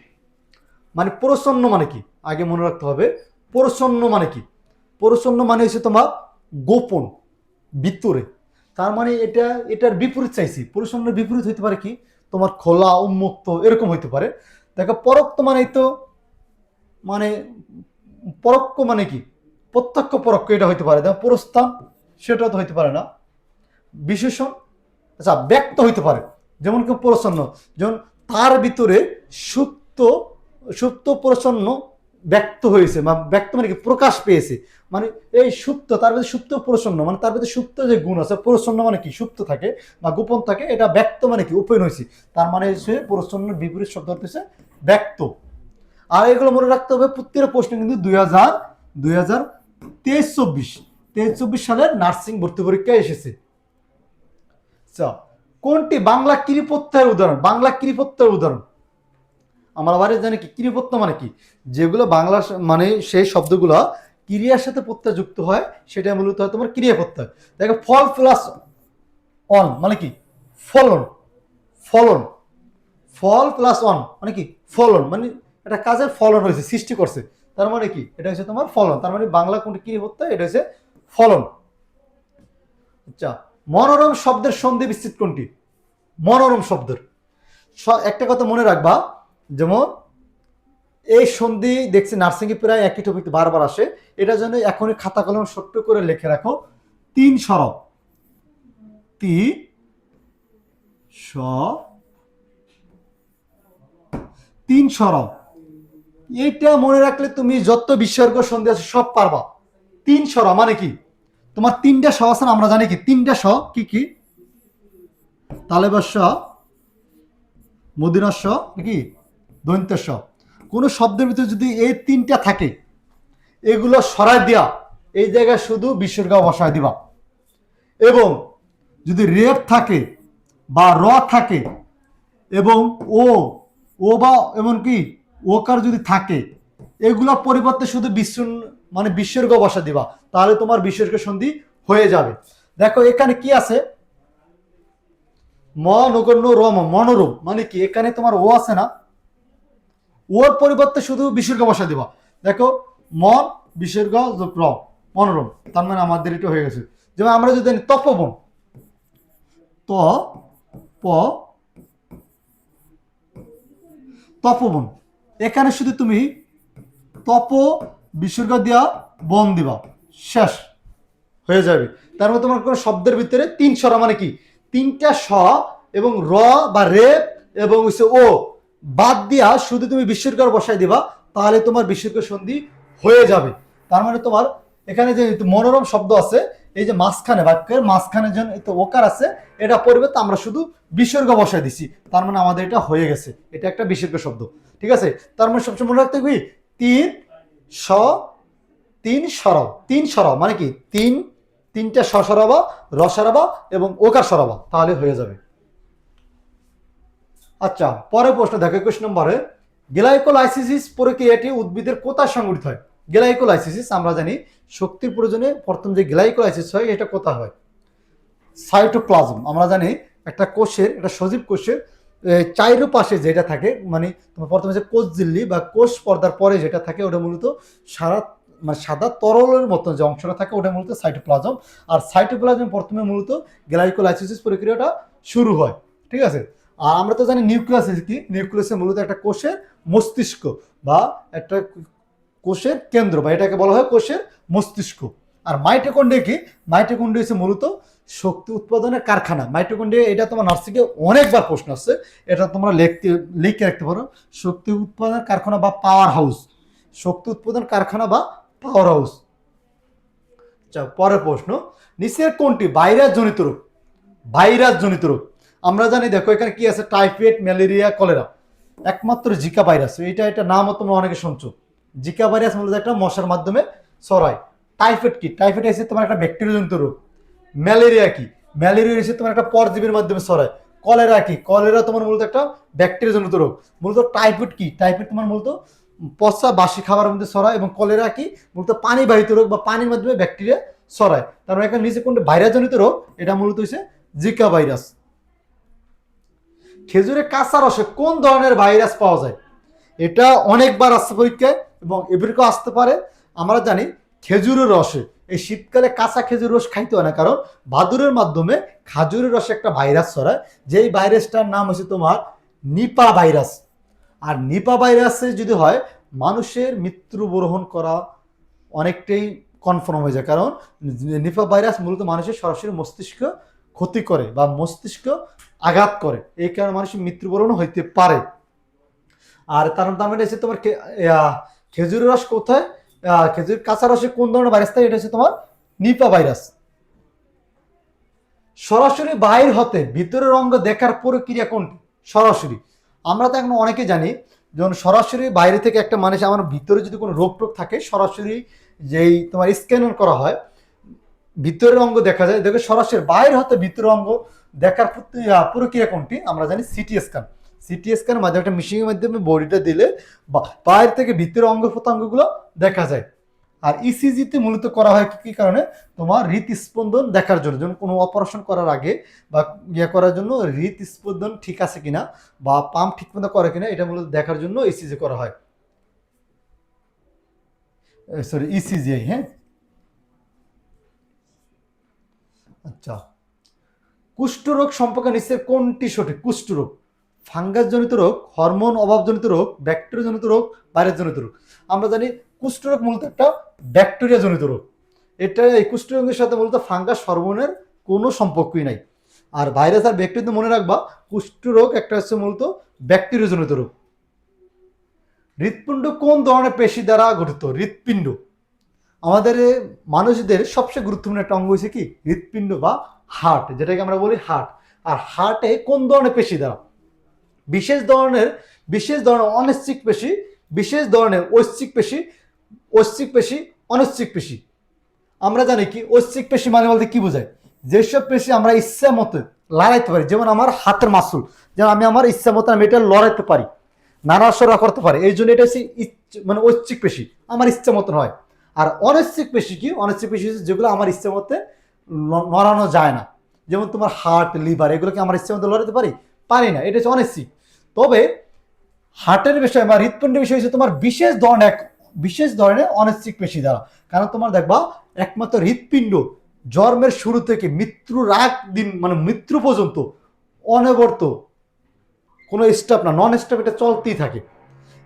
মানে পরচ্ছন্ন মানে কি, আগে মনে রাখতে হবে পরচ্ছন্ন মানে কি। পরচ্ছন্ন মানে হচ্ছে তোমার গোপন, ভিতরে। তার মানে এটার বিপরীত চাইছি। পরচ্ছন্নের বিপরীত হইতে পারে কি, তোমার খোলা, উন্মুক্ত, এরকম হইতে পারে। দেখো পরোক্ত মানে তো, মানে পরোক্ষ মানে কি, প্রত্যক্ষ পরোক্ষ, এটা হইতে পারে। দেখো প্রস্থান, সেটা তো হইতে পারে না। বিশেষণ, আচ্ছা ব্যক্ত হইতে পারে, যেমন কেউ প্রচ্ছন্ন, যেমন তার ভিতরে সুপ্ত প্রচ্ছন্ন ব্যক্ত হয়েছে, বা ব্যক্ত মানে কি প্রকাশ পেয়েছে, মানে এই সুপ্ত, তার ভিতরে সুপ্ত প্রচ্ছন্ন, মানে তার ভিতরে সুপ্ত যে গুণ আছে। প্রচ্ছন্ন মানে কি সুপ্ত থাকে বা গোপন থাকে, এটা ব্যক্ত মানে কি ওপেন হয়েছে। তার মানে হচ্ছে প্রচ্ছন্নের বিপরীত শব্দ হচ্ছে ব্যক্ত। আর এগুলো মনে রাখতে হবে, প্রত্যেকটা প্রশ্ন কিন্তু 2023-24 সালের নার্সিং ভর্তি পরীক্ষায় এসেছে। কোনটি বাংলা ক্রিয়াপত্যের উদাহরণ? বাংলা ক্রিয়াপত্যের উদাহরণ আমরা বাড়ি জানি কি, ক্রিয়াপত্য মানে কি, যেগুলো বাংলা মানে সেই শব্দগুলো ক্রিয়ার সাথে প্রত্যয় যুক্ত হয়, সেটা মূলত হয় তোমার ক্রিয়াপত্যয়। দেখো ফল প্লাস অন মানে কি ফলন, ফলন, ফল প্লাস অন মানে কি ফলন, মানে একটা কাজের ফলন হয়েছে, সৃষ্টি করছে। তার মানে কি, এটা হচ্ছে তোমার ফলন। তার মানে বাংলা কোনটা কি হতে হয়, এটা হচ্ছে ফলন। আচ্ছা, মনোরম শব্দের সন্ধি বিচ্ছেদ কোনটি? মনোরম শব্দের একটা কথা মনে রাখবা, যেমন এই সন্ধি দেখছি নার্সিংয়ে প্রায় একই টপিক বারবার আসে, এটার জন্য এখনই খাতা কলম ছোট্ট করে লিখে রাখো, তিন সরব, তিন সরব। এইটা মনে রাখলে তুমি যত বিসর্গ সন্ধি আছে সব পারবা। তিন সরব মানে কি, তোমার তিনটা স আছে না, আমরা জানি কি তিনটা স কি কি, তালেবাস স, মদিনার স, কি দন্তের স। কোনো শব্দের ভিতরে যদি এই তিনটা থাকে, এগুলো সরাই দিয়া এই জায়গায় শুধু বিসর্গ বসায় দিবা। এবং যদি রেপ থাকে বা র থাকে এবং ও ও বা এমনকি ওকার যদি থাকে, এগুলো পরিবর্তে শুধু মানে বিসর্গ বসা দিবা, তাহলে তোমার বিসর্গ সন্ধি হয়ে যাবে। দেখো এখানে কি আছে, ম নগণ্য রম, মনোরম মানে কি, এখানে তোমার ও আছে না, ওর পরিবর্তে শুধু বিসর্গ বসা দিবা। দেখো মন বিসর্গ যোগ র, মনোরম, তার মানে আমাদের এটা হয়ে গেছে। যেমন আমরা যদি জানি তপবন, ত প তপবন, এখানে শুধু তুমি তপ বিসর্গ দিয়া বন দিবা, শেষ হয়ে যাবে। তার মধ্যে তোমার কোনো শব্দের ভিতরে তিন স্বর মানে কি, তিনটা স এবং র বা রে এবং ও বাদ দিয়া শুধু তুমি বিসর্গ বসাই দিবা, তাহলে তোমার বিসর্গ সন্ধি হয়ে যাবে। তার মানে তোমার এখানে যে মনোরম শব্দ আছে, এই যে মাঝখানে বাক্যের মাঝখানে যে ওকার আছে, এটা পরিবর্তে আমরা শুধু বিসর্গ বসাই দিছি, তার মানে আমাদের এটা হয়ে গেছে, এটা একটা বিসর্গ শব্দ। ঠিক আছে, তার মানে সবসময় মনে রাখতে হবে তিন স, তিন সরব, তিন সরব মানে কি তিনটা সসরাবা, রসরাবা এবং ওকার সরাবা, তাহলে হয়ে যাবে। আচ্ছা, পরের প্রশ্ন দেখো 21 নম্বরে, গ্লাইকোলাইসিস প্রক্রিয়াটি উদ্ভিদের কোথায় সংঘটিত হয়? গ্লাইকোলাইসিস আমরা জানি শক্তির প্রয়োজনে প্রথম যে গ্লাইকোলাইসিস হয়, এটা কোথায় হয়? সাইটোপ্লাজম। আমরা জানি একটা কোষের, একটা সজীব কোষের চাইরো পাশে যেটা থাকে, মানে তোমার প্রথমে যে কোষ ঝিল্লি বা কোষ পর্দার পরে যেটা থাকে, ওটা মূলত সারা মানে সাদা তরলের মতো যে অংশটা থাকে, ওটা মূলত সাইটোপ্লাজম। আর সাইটোপ্লাজম প্রথমে মূলত গ্লাইকোলাইসিস প্রক্রিয়াটা শুরু হয়। ঠিক আছে, আর আমরা তো জানি নিউক্লিয়াস কি, নিউক্লিয়াসে মূলত একটা কোষের মস্তিষ্ক বা একটা কোষের কেন্দ্র, বা এটাকে বলা হয় কোষের মস্তিষ্ক। আর মাইটোকন্ড্রিয়া কি, মাইটোকন্ড্রিয়া হচ্ছে মূলত শক্তি উৎপাদনের কারখানা। মাইটোকন্ড্রিয়া এটা তোমার নার্সিংয়ে অনেকবার প্রশ্ন আসছে, এটা তোমরা লিখে রাখতে পারো, শক্তি উৎপাদনের কারখানা বা পাওয়ার হাউস, শক্তি উৎপাদন কারখানা বা পাওয়ার হাউস। পরের প্রশ্ন, নিচের কোনটি ভাইরাস জনিত রোগ? ভাইরাস জনিত রোগ আমরা জানি, দেখো এখানে কি আছে, টাইফয়েড, ম্যালেরিয়া, কলেরা। একমাত্র জিকা ভাইরাস, এটা নামও তোমরা অনেকে শুনছো। জিকা ভাইরাস মূলত একটা মশার মাধ্যমে ছড়ায়। টাইফয়েড কি, টাইফয়েড এসে তোমার একটা ব্যাকটেরিয়া জনিত রোগ। ম্যালেরিয়া কি, ম্যালেরিয়া এসে তোমার একটা পরজীবীর মাধ্যমে ছড়ায়। কলেরা কি, কলেরা তোমার মূলত একটা ব্যাকটেরিয়া জনিত রোগ। মূলত টাইফয়েড কি, টাইফয়েড তোমার মূলত পচা বাসি খাবারের মধ্যে ছড়ায়। এবং কলেরা কি, মূলত পানি বাহিত রোগ বা পানির মাধ্যমে ব্যাকটেরিয়া ছড়ায়। তার মানে এখানে নিচে কোনটা ভাইরাস জনিত রোগ, এটা মূলত হচ্ছে জিকা ভাইরাস। খেজুরের কাঁচা রসে কোন ধরনের ভাইরাস পাওয়া যায়? এটা অনেকবার আসছে পরীক্ষায় এবং এবারও আসতে পারে। আমরা জানি খেজুরের রসে, এই শীতকালে কাঁচা খেজুর রস খাইতে হয় না, কারণ ভাদুরের মাধ্যমে খাজুরের রসে একটা ভাইরাস ছড়ায়, যেই ভাইরাসটার নাম হচ্ছে তোমার নিপা ভাইরাস। আর নিপা ভাইরাসে যদি হয়, মানুষের মৃত্যুবরণ করা অনেকটাই কনফার্ম হয়ে যায়, কারণ নিপা ভাইরাস মূলত মানুষের সরাসরি মস্তিষ্ক ক্ষতি করে বা মস্তিষ্ক আঘাত করে, এই কারণে মানুষের মৃত্যুবরণ হইতে পারে। আর তার মানে হচ্ছে তোমার খেজুরের রস কোথায়, খেজুর কাঁচা রসে কোন ধরনের ভাইরাস থাকে, এটা হচ্ছে তোমার নিপা ভাইরাস। সরাসরি বাইর হতে ভিতরের অঙ্গ দেখার প্রক্রিয়া কোনটি? সরাসরি আমরা তো এখন অনেকে জানি, যখন সরাসরি বাইরে থেকে একটা মানুষ, আমার ভিতরে যদি কোনো রোগ টোগ থাকে, সরাসরি যেই তোমার স্ক্যানার করা হয়, ভিতরের অঙ্গ দেখা যায়। দেখো সরাসরি বাইরে হতে ভিতরের অঙ্গ দেখার প্রক্রিয়া কোনটি? আমরা জানি সিটি স্ক্যান। সিটি স্ক্যান মাধ্যমে একটা মেশিনের মাধ্যমে বডিটা দিলে বাইরে থেকে ভিতরের অঙ্গ প্রত্যঙ্গগুলো দেখা যায়। আর ইসিজিতে মূলত করা হয় কি কারণে? তোমার হৃদস্পন্দন দেখার জন্য, যখন কোনো অপারেশন করার আগে বা করার জন্য হৃদস্পন্দন ঠিক আছে কিনা বা পাম্প ঠিক মতো করে কিনা, এটা মূলত দেখার জন্য ইসিজি করা হয়। সরি ইসিজিআই। হ্যাঁ, আচ্ছা, কুষ্ঠরোগ সম্পর্কে নিশ্চয় কোনটি সঠিক? কুষ্ঠরোগ ফাঙ্গাস জনিত রোগ, হরমোন অভাবজনিত রোগ, ব্যাকটেরিয়া জনিত রোগ, ভাইরাস জনিত রোগ। আমরা জানি কুষ্ঠরোগ মূলত একটা ব্যাকটেরিয়া জনিত রোগ। এটা এই কুষ্ঠরোগের সাথে মূলত ফাঙ্গাস হরমোনের কোনো সম্পর্কই নাই। আর ভাইরাস আর ব্যাকটেরিয়া মনে রাখবা, কুষ্ঠরোগ একটা হচ্ছে মূলত ব্যাকটেরিয়া জনিত রোগ। হৃৎপিণ্ড কোন ধরনের পেশি দ্বারা গঠিত? হৃৎপিণ্ড আমাদের মানুষদের সবচেয়ে গুরুত্বপূর্ণ একটা অঙ্গ হচ্ছে কি? হৃৎপিণ্ড বা হার্ট, যেটাকে আমরা বলি হার্ট। আর হার্টে কোন ধরনের পেশি দ্বারা? বিশেষ ধরনের অনৈচ্ছিক পেশি, বিশেষ ধরনের ঐচ্ছিক পেশি, ঐচ্ছিক পেশি, অনৈচ্ছিক পেশি। আমরা জানি কি ঐচ্ছিক পেশি মানে বলতে কি বোঝায়? যেসব পেশি আমরা ইচ্ছা মতো লড়াইতে পারি, যেমন আমার হাতের মাসুল, যেমন আমি আমার ইচ্ছা মতো আমি এটা লড়াইতে পারি, নাড়াচড়া করতে পারি, এই জন্য এটা হচ্ছে মানে ঐচ্ছিক পেশি, আমার ইচ্ছা মতন হয়। আর অনৈচ্ছিক পেশি কি? অনৈচ্ছিক পেশি হচ্ছে যেগুলো আমার ইচ্ছা মতে নড়ানো যায় না, যেমন তোমার হার্ট, লিভার, এগুলোকে আমার ইচ্ছা মতো লড়াইতে পারি? পারি না, এটা হচ্ছে অনৈচ্ছিক। তবে হার্টের বিষয় বা হৃৎপিণ্ডের বিষয় হচ্ছে তোমার বিশেষ ধরনের অনৈচ্ছিক পেশি দ্বারা। কারণ তোমার দেখবা একমাত্র হৃৎপিণ্ড জন্মের শুরু থেকে মৃত্যুর আগ দিন মানে মৃত্যু পর্যন্ত অনবরত কোনো স্টপ না, নন স্টপ, এটা চলতেই থাকে।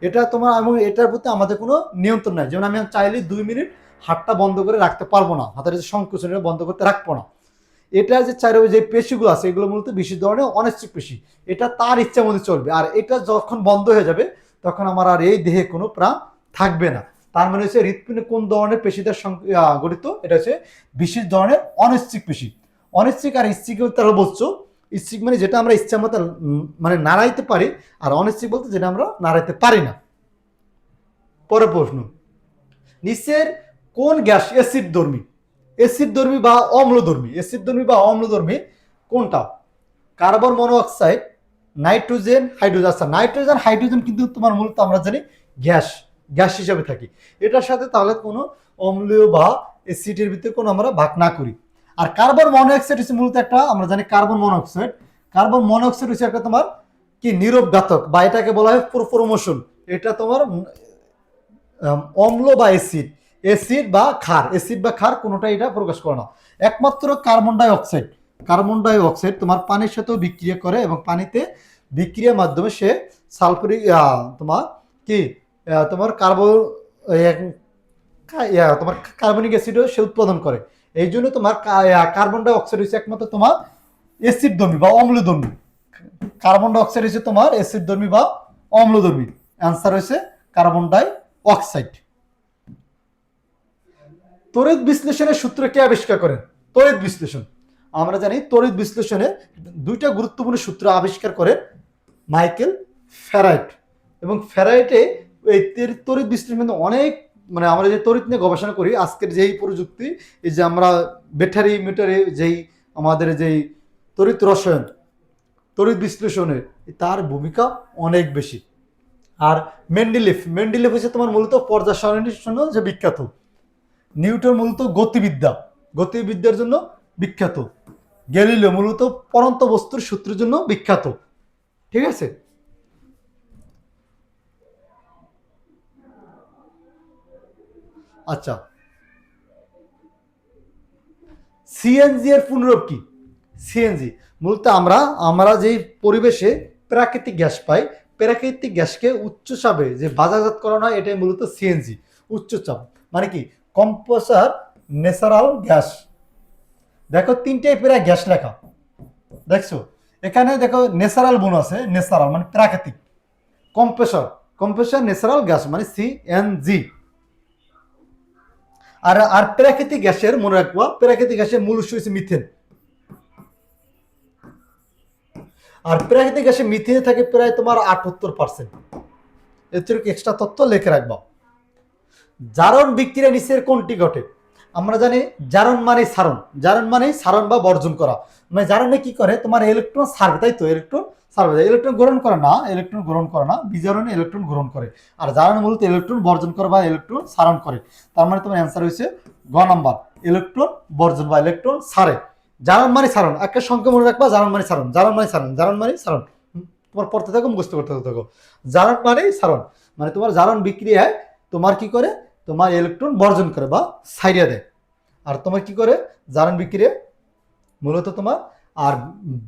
এটা তোমার এবং এটার প্রতি আমাদের কোনো নিয়ন্ত্রণ নাই। যেমন আমি চাইলে 2 মিনিট হাতটা বন্ধ করে রাখতে পারবো না, হাতের যে সংকোচন বন্ধ করতে রাখবো না। এটা যে চাইলে যে পেশিগুলো আছে এগুলো মূলত বিশেষ ধরনের অনৈচ্ছিক পেশি, এটা তার ইচ্ছা মতো চলবে। আর এটা যখন বন্ধ হয়ে যাবে তখন আমার আর এই দেহে কোনো প্রাণ থাকবে না। তার মানে হচ্ছে হৃৎপিণ্ড কোন ধরনের পেশিদের গঠিত? এটা হচ্ছে বিশেষ ধরনের অনৈচ্ছিক পেশি। অনৈচ্ছিক আর ইচ্ছিক তারা বলছো, ইচ্ছিক মানে যেটা আমরা ইচ্ছা মতো মানে নাড়াইতে পারি, আর অনৈচ্ছিক বলতে যেটা আমরা নাড়াইতে পারি না। পরের প্রশ্ন, নিচের কোন গ্যাস অ্যাসিডধর্মী? অ্যাসিডধর্মী বা অম্লধর্মী? অ্যাসিডধর্মী বা অম্লধর্মী কোনটা? Carbon monoxide, nitrogen, hydrogen. আচ্ছা, নাইট্রোজেন হাইড্রোজেন কিন্তু তোমার মূলত আমরা জানি গ্যাস হিসাবে থাকি। এটার সাথে তাহলে কোনো অম্লীয় বা অ্যাসিডের ভিতরে কোনো আমরা ভাগ না করি। আর কার্বন মনোঅক্সাইড হচ্ছে মূলত একটা, আমরা জানি কার্বন মনোঅক্সাইড হচ্ছে একটা তোমার কি নীরব ঘাতক, বা এটাকে বলা হয় প্রমোশন। এটা তোমার অম্ল বা অ্যাসিড বা ক্ষার কোনোটাই এটা প্রকাশ করে না। একমাত্র কার্বন ডাই অক্সাইড তোমার পানির সাথেও বিক্রিয়া করে এবং পানিতে বিক্রিয়ার মাধ্যমে সে সালফারিক তোমার কি তোমার তোমার কার্বনিক অ্যাসিডও সে উৎপাদন করে। এই জন্য তোমার কার্বন ডাই অক্সাইড হচ্ছে একমাত্র তোমার অ্যাসিডধর্মী বা অম্লধর্মী। কার্বন ডাই অক্সাইড হচ্ছে তোমার অ্যাসিডধর্মী বা অম্লধর্মী। অ্যান্সার হচ্ছে কার্বন ডাই অক্সাইড। তড়িৎ বিশ্লেষণের সূত্র কে আবিষ্কার করেন? তড়িৎ বিশ্লেষণ আমরা জানি তড়িৎ বিশ্লেষণে দুইটা গুরুত্বপূর্ণ সূত্র আবিষ্কার করে মাইকেল ফ্যারাডে। এবং ফ্যারাডে এই তড়িৎ বিশ্লেষণ অনেক মানে আমরা যে তড়িৎ নিয়ে গবেষণা করি, আজকের যেই প্রযুক্তি, এই যে আমরা ব্যাটারি মিটারে যেই আমাদের যেই তড়িৎ রসায়ন, তড়িৎ বিশ্লেষণে তার ভূমিকা অনেক বেশি। আর মেন্ডেলিভ হচ্ছে তোমার মূলত পর্যায় সারণীর জন্য যে বিখ্যাত। নিউটন মূলত গতিবিদ্যার জন্য বিখ্যাত। গ্যালিলিও মূলত পরন্ত বস্তুর সূত্রের জন্য বিখ্যাত। ঠিক আছে, আচ্ছা, সিএনজি এর পুনরূপ কি? সিএনজি মূলত আমরা যে পরিবেশে প্রাকৃতিক গ্যাস পাই, প্রাকৃতিক গ্যাসকে উচ্চ চাপে যে বাজারজাত করানো হয়, এটাই মূলত সিএনজি। উচ্চ চাপ মানে কি? Compressor, natural gas. দেখো 3টে প্রায় গ্যাস লেখা দেখছো এখানে, দেখো ন্যাচারাল বোন আছে, ন্যাচারাল মানে প্রাকৃতিক, কম্প্রেসার ন্যাচারাল গ্যাস মানে সিএনজি। আর প্রাকৃতিক গ্যাসের মনে রাখবা, প্রাকৃতিক গ্যাসের মূল উৎস হচ্ছে মিথেন। আর প্রাকৃতিক গ্যাসে মিথেনে থাকে প্রায় তোমার 78%। এর থেকে এক্সট্রা তথ্য লিখে রাখবা। জারণ বিক্রিয়া নিচের কোনটি ঘটে? আমরা জানি জারণ মানে সারণ বা বর্জন করা। মানে জারণে কি করে? তোমার ইলেকট্রন ছাড়বে, তাই তো? ইলেকট্রন গ্রহণ করে না, বিজারণে ইলেকট্রন গ্রহণ করে। আর জারণ মূলত ইলেকট্রন বর্জন করে বা ইলেকট্রন সারণ করে। তার মানে তোমার অ্যান্সার হয়েছে গ নাম্বার, ইলেকট্রন বর্জন বা ইলেকট্রন ছাড়ে। জারণ মানে সারণ, একটা সংখ্যা মনে রাখবা, জারণ মানে সারণ। তোমার পড়তে থাকো, মুখস্থ করতে থাকো। জারণ মানে সারণ, মানে তোমার জারণ বিক্রিয়ায় তোমার কি করে? তোমার ইলেকট্রন বর্জন করে বা ছাইড়িয়ে দেয়। আর তোমার কি করে জারণ বিক্রিয়া মূলত তোমার, আর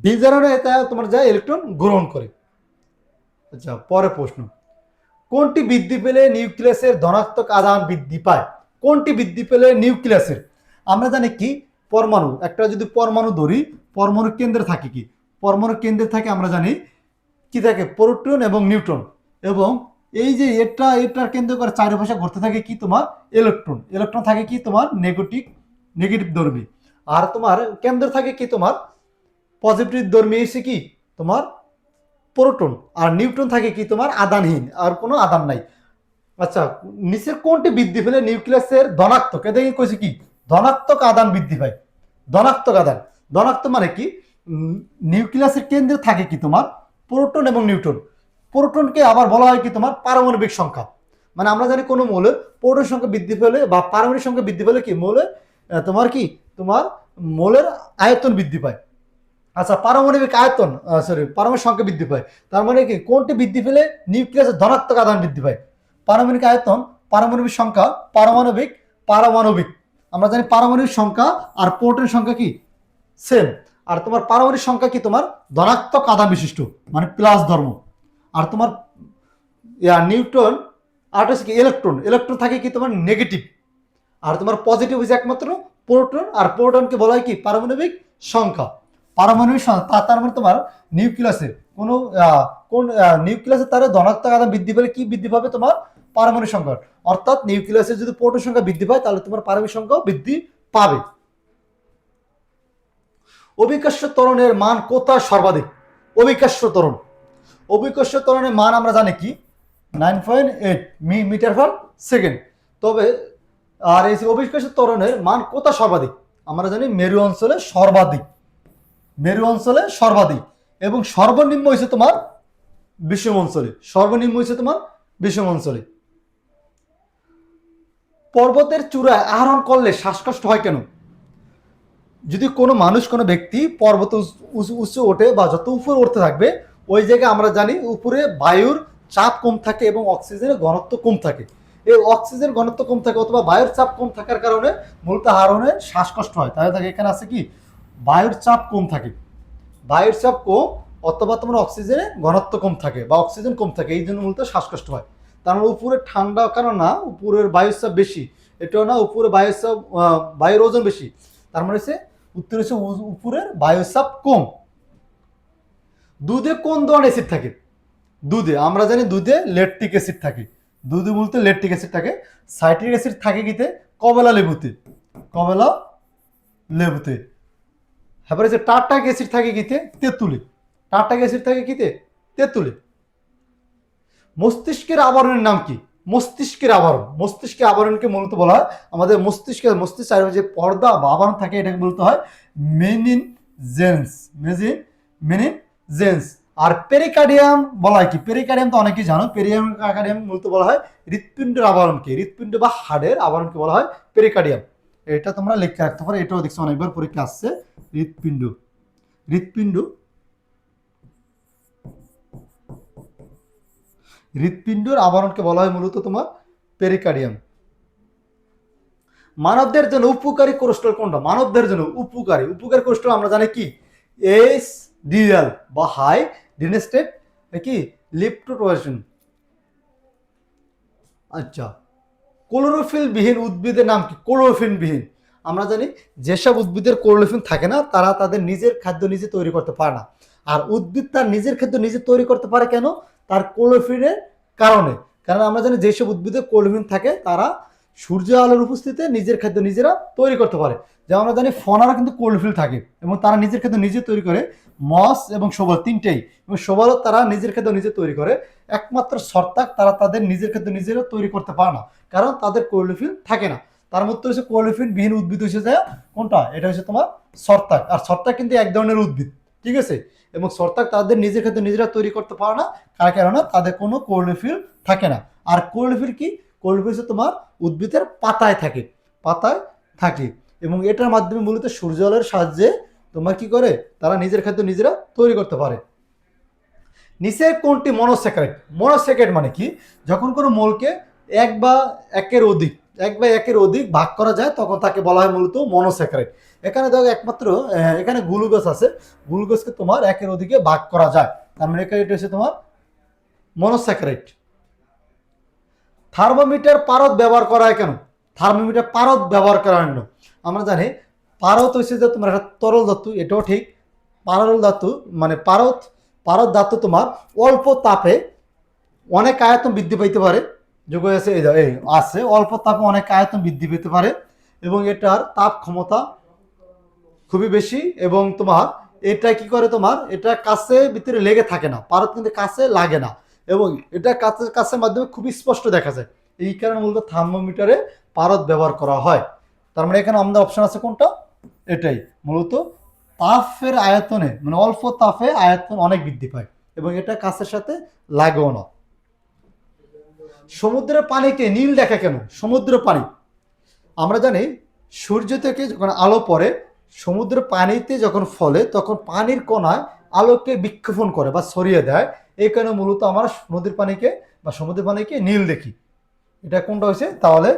বিজারণে এটা তোমার যায় ইলেকট্রন গ্রহণ করে। আচ্ছা, পরের প্রশ্ন, কোনটি বৃদ্ধি পেলে নিউক্লিয়াসের ধনাত্মক আধান বৃদ্ধি পায়? কোনটি বৃদ্ধি পেলে নিউক্লিয়াসের, আমরা জানি কি পরমাণু, একটা যদি পরমাণু ধরি, পরমাণুর কেন্দ্রে থাকে কি, পরমাণুর কেন্দ্রে থাকে আমরা জানি কি থাকে প্রোটন এবং নিউট্রন, এবং এই যে এটার কেন্দ্র করে চারিপাশে ঘুরতে থাকে কি তোমার ইলেকট্রন, ইলেকট্রন থাকে কি তোমার নেগেটিভ ধর্মী, আর তোমার কেন্দ্র থাকে কি তোমার পজিটিভ ধর্মী এসে কি তোমার প্রোটন, আর নিউট্রন থাকে কি তোমার আধানহীন, আর কোনো আধান নাই। আচ্ছা, নিচের কোনটি বৃদ্ধি পেলে নিউক্লিয়াসের ধনাত্মক, এটা কইছে কি ধনাত্মক আধান বৃদ্ধি পায়? ধনাত্মক আধান, ধনাত্মক মানে কি নিউক্লিয়াসের কেন্দ্রে থাকে কি তোমার প্রোটন এবং নিউট্রন। প্রোটনকে আবার বলা হয় কি তোমার পারমাণবিক সংখ্যা, মানে আমরা জানি কোনো মৌলের প্রোটন সংখ্যা বৃদ্ধি পেলে বা পারমাণবিক সংখ্যা বৃদ্ধি পেলে কি মৌলের তোমার কি তোমার মৌলের আয়তন বৃদ্ধি পায়। আচ্ছা, পারমাণবিক আয়তন পারমাণবিক সংখ্যা বৃদ্ধি পায়, তার মানে কি কোনটি বৃদ্ধি পেলে নিউক্লিয়াসের ধনাত্মক আধান বৃদ্ধি পায়? পারমাণবিক আয়তন, পারমাণবিক সংখ্যা, পারমাণবিক আমরা জানি পারমাণবিক সংখ্যা আর প্রোটনের সংখ্যা কি সেম, আর তোমার পারমাণবিক সংখ্যা কি তোমার ধনাত্মক আধান বিশিষ্ট মানে প্লাস ধর্ম, আর তোমার নিউট্রন আর হচ্ছে কি ইলেকট্রন, ইলেকট্রন থাকে কি তোমার নেগেটিভ, আর তোমার পজিটিভ হচ্ছে একমাত্র প্রোটন, আর প্রোটনকে বলা হয় কি পারমাণবিক সংখ্যা। পারমাণবিক সংখ্যা তার মানে তোমার নিউক্লিয়াসের কোন নিউক্লিয়াসের তার ধনাত্মক আধান বৃদ্ধি পেলে কি বৃদ্ধি পাবে তোমার পারমাণবিক সংখ্যা, অর্থাৎ নিউক্লিয়াসের যদি প্রোটন সংখ্যা বৃদ্ধি পায় তাহলে তোমার পারমাণবিক সংখ্যা বৃদ্ধি পাবে। অভিকর্ষ ত্বরণের মান কোথায় সর্বাধিক? অভিকর্ষ ত্বরণ, অভিকর্ষ ত্বরণের মান আমরা জানি কি 9.8 মিটার পার সেকেন্ড, তবে আর এই অভিকর্ষ ত্বরণের মান কোথায় সর্বাধিক? আমরা জানি মেরু অঞ্চলে সর্বাধিক, মেরু অঞ্চলে সর্বাধিক, এবং সর্বনিম্ন হয়েছে তোমার বিষম অঞ্চলে, সর্বনিম্ন হয়েছে তোমার বিষম অঞ্চলে। পর্বতের চূড়ায় আরোহণ করলে শ্বাসকষ্ট হয় কেন? যদি কোনো মানুষ কোনো ব্যক্তি পর্বত উঁচু ওঠে বা যত উপরে উঠতে থাকবে ওই জায়গায় আমরা জানি উপরে বায়ুর চাপ কম থাকে এবং অক্সিজেনের ঘনত্ব কম থাকে, এই অক্সিজেন ঘনত্ব কম থাকে অথবা বায়ুর চাপ কম থাকার কারণে মূলত আরোহণে শ্বাসকষ্ট হয়। তাহলে থাকে এখানে আছে কি বায়ুর চাপ কম থাকে, বায়ুর চাপ কম অথবা তোমার অক্সিজেনের ঘনত্ব কম থাকে বা অক্সিজেন কম থাকে, এই জন্য মূলত শ্বাসকষ্ট হয়। তার মানে উপরে ঠান্ডা কারণ না, উপরের বায়ুর চাপ বেশি, এটাও না উপরে বায়ুর চাপ বায়ুর ওজন বেশি, তার মানে হচ্ছে উত্তর হচ্ছে উপরের বায়ুর চাপ কম। দুধে কোন ধরনের অ্যাসিড থাকে? দুধে আমরা জানি দুধে ল্যাকটিক অ্যাসিড থাকে, দুধে বলতে ল্যাকটিক অ্যাসিড থাকে। সাইট্রিক অ্যাসিড থাকে কিতে? কমলা লেবুতে, কমলা লেবুতে। তারপরে যে টার্টারিক অ্যাসিড থাকে কিতে? তেঁতুলে, টার্টারিক অ্যাসিড থাকে কিতে? তেঁতুলে। মস্তিষ্কের আবরণের নাম কি? মস্তিষ্কের আবরণ, মস্তিষ্কের আবরণকে মূলত বলা হয় আমাদের মস্তিষ্কের চারিপাশে যে পর্দা বা আবরণ থাকে এটাকে বলতে হয় মেনিনজেন্স, মেনিনজেন্স। আর পেরিকার্ডিয়াম বলা হয় কি? পেরিকার্ডিয়াম তো অনেকেই জানো, পেরিকার্ডিয়াম মূলত বলা হয় হৃৎপিণ্ডের আবরণকে, হৃৎপিণ্ড বা হাড়ের আবরণকে বলা হয় পেরিকার্ডিয়াম। এটা তোমরা লিখে রাখতে পারো, এটাও দেখছো অনেকবার পরীক্ষা আসছে। হৃৎপিণ্ড, হৃৎপিণ্ড, হৃৎপিণ্ডের আবরণকে বলা হয় মূলত তোমার পেরিকার্ডিয়াম। মানবদের জন্য উপকারী কোলেস্ট্রল কোনটা? মানবদের জন্য উপকারী কোলেস্ট্রল আমরা জানি কি HDL বা হাই ডেনসিটি কি লিপোপ্রোটিন। আচ্ছা, ক্লোরোফিল বিহীন উদ্ভিদের নাম কি? ক্লোরোফিল বিহীন আমরা জানি যেসব উদ্ভিদের ক্লোরোফিল থাকে না তারা তাদের নিজের খাদ্য নিজে তৈরি করতে পারে না, আর উদ্ভিদ তার নিজের খাদ্য নিজে তৈরি করতে পারে কেন? তার ক্লোরোফিলের কারণে। কারণ আমরা জানি যেসব উদ্ভিদের ক্লোরোফিল থাকে তারা সূর্য আলোর উপস্থিতিতে নিজের খাদ্য নিজেরা তৈরি করতে পারে। যেমন আমরা জানি ফনারা কিন্তু ক্লোরোফিল থাকে এবং তারা নিজের খাদ্য নিজে তৈরি করে, মস এবং শোভল তিনটেই, এবং শোভলও তারা নিজের খাদ্য নিজে তৈরি করে। একমাত্র ছত্রাক তারা তাদের নিজের খাদ্য নিজেরা তৈরি করতে পারে না, কারণ তাদের ক্লোরোফিল থাকে না। তার মধ্যে হচ্ছে ক্লোরোফিল বিহীন উদ্ভিদ হচ্ছে যায় কোনটা? এটা হচ্ছে তোমার ছত্রাক। আর ছত্রাক কিন্তু এক ধরনের উদ্ভিদ, ঠিক আছে, এবং ছত্রাক তাদের নিজের খাদ্য নিজেরা তৈরি করতে পারে না, কার কারণে তাদের কোনো ক্লোরোফিল থাকে না। আর ক্লোরোফিল কি? ক্লোরোফিল হচ্ছে তোমার উদ্ভিদের পাতায় থাকে, পাতায় থাকে, এবং এটার মাধ্যমে মূলত সূর্য আলোর সাহায্যে তোমার কি করে তারা নিজের খাদ্য নিজেরা তৈরি করতে পারে। নিচে কোনটি মনোস্যাকারাইড? মনোস্যাকারাইড মানে কি? যখন কোনো মৌলকে এক বা একের অধিক ভাগ করা যায় তখন তাকে বলা হয় মূলত মনোস্যাকারাইড। এখানে দেখো একমাত্র এখানে গ্লুকোজ আছে, গ্লুকোজকে তোমার একের অধিকে ভাগ করা যায়, তার মানে এটা হচ্ছে তোমার মনোস্যাকারাইড। থার্মোমিটার পারদ ব্যবহার করা হয় কেন? থার্মোমিটার পারদ ব্যবহার করা হয় কেন? আমরা জানি পারদ হচ্ছে যে তোমার একটা তরল ধাতু, এটাও ঠিক। পারদ ধাতু মানে পারদ ধাতু তোমার অল্প তাপে অনেক আয়তন বৃদ্ধি পাইতে পারে, যোগ আছে এই আছে অল্প তাপে অনেক আয়তন বৃদ্ধি পেতে পারে এবং এটার তাপ ক্ষমতা খুবই বেশি এবং তোমার এটা কি করে, তোমার এটা কাছে ভিতরে লেগে থাকে না, পারদ কিন্তু কাছে লাগে না এবং এটা কাছের মাধ্যমে খুবই স্পষ্ট দেখা যায়। এই কারণে মূলত থার্মোমিটারে পারদ ব্যবহার করা হয়। তার মানে এখানে আমাদের অপশন আছে কোনটা? এটাই মূলত তাপের আয়তনে মানে অল্প তাপে আয়তন অনেক বৃদ্ধি পায় এবং এটা কাছের সাথে লাগেও না। সমুদ্রের পানিকে নীল দেখা কেন? সমুদ্র পানি আমরা জানি সূর্য থেকে যখন আলো পড়ে সমুদ্রের পানিতে যখন ফলে তখন পানির কণায় আলোকে বিক্ষেপণ করে বা ছড়িয়ে দেয়, এই কারণে মূলত আমরা নদীর পানিকে বা সমুদ্রের পানিকে নীল দেখি। এটা কোনটা হয়েছে তাহলে?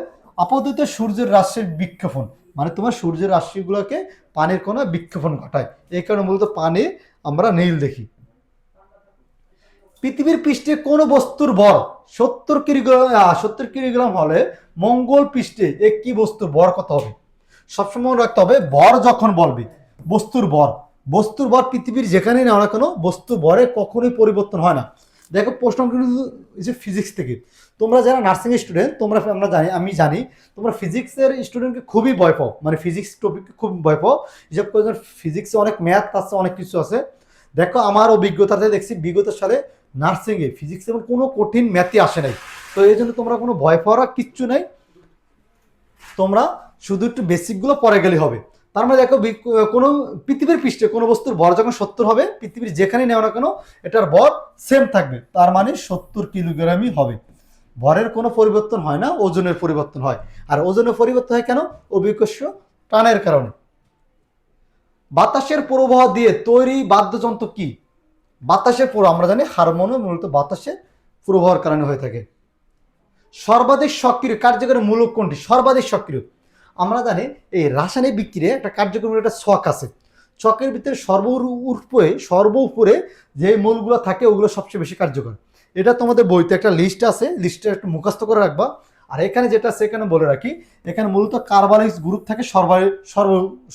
আপাতত সূর্যের রাশির বিক্ষেপণ মানে তোমার সূর্যের রাশিগুলোকে পানির কণা বিক্ষেপণ ঘটায়, এই কারণে মূলত পানি আমরা নীল দেখি। পৃথিবীর পৃষ্ঠে কোন বস্তুর ভর 70 কিলোগ্রাম হলে মঙ্গল পৃষ্ঠে একটি বস্তুর ভর কত হবে? সবসময় মনে রাখতে হবে ভর যখন বলবি বস্তুর ভর পৃথিবীর যেখানেই নেওয়া না কেন বস্তুর ভরে কখনোই পরিবর্তন হয় না। দেখো প্রশ্ন কিন্তু ফিজিক্স থেকে, তোমরা যারা নার্সিং স্টুডেন্ট আমি জানি তোমরা ফিজিক্সের স্টুডেন্টকে খুবই ভয় পাও, মানে ফিজিক্স টপিককে খুব ভয় পাও। হিসাব করে ফিজিক্সে অনেক ম্যাথ আছে, অনেক কিছু আছে। দেখো আমার অভিজ্ঞতাতে দেখছি বিগত সালে নার্সিংয়ে ফিজিক্স এমন কোনো কঠিন ম্যাথই আসে নাই, তো এই জন্য তোমরা কোনো ভয় পাওয়ার কিচ্ছু নাই, তোমরা শুধু একটু বেসিকগুলো পরে গেলে হবে। তার মানে দেখো কোনো পৃথিবীর পৃষ্ঠে কোনো বস্তুর ভর যখন 70 হবে পৃথিবীর যেখানেই নেওয়া না কেন এটার ভর সেম থাকবে, তার মানে 70 কিলোগ্রামই হবে। ভরের কোনো পরিবর্তন হয় না, ওজনের পরিবর্তন হয়। আর ওজনের পরিবর্তন হয় কেন? অভিকর্ষ টানের কারণে। বাতাসের প্রবাহ দিয়ে তৈরি বাদ্যযন্ত্র কি? বাতাসের প্রবাহ আমরা জানি হারমোনিয়াম মূলত বাতাসের প্রবাহের কারণে হয়ে থাকে। সর্বাধিক সক্রিয় কার্যকরী মূলক কোনটি? সর্বাধিক সক্রিয় আমরা জানি এই রাসায়নিক বিক্রিয়ায় একটা কার্যকরী একটা ছক আছে, ছকের ভিতরে সর্বোপরে যে মূলগুলো থাকে ওগুলো সবচেয়ে বেশি কার্যকর। এটা তোমাদের বইতে একটা লিস্ট আছে, লিস্টটা একটু মুখস্থ করে রাখবা। আর এখানে যেটা আছে এখানে বলে রাখি, এখানে মূলত কার্বনিক গ্রুপ থাকে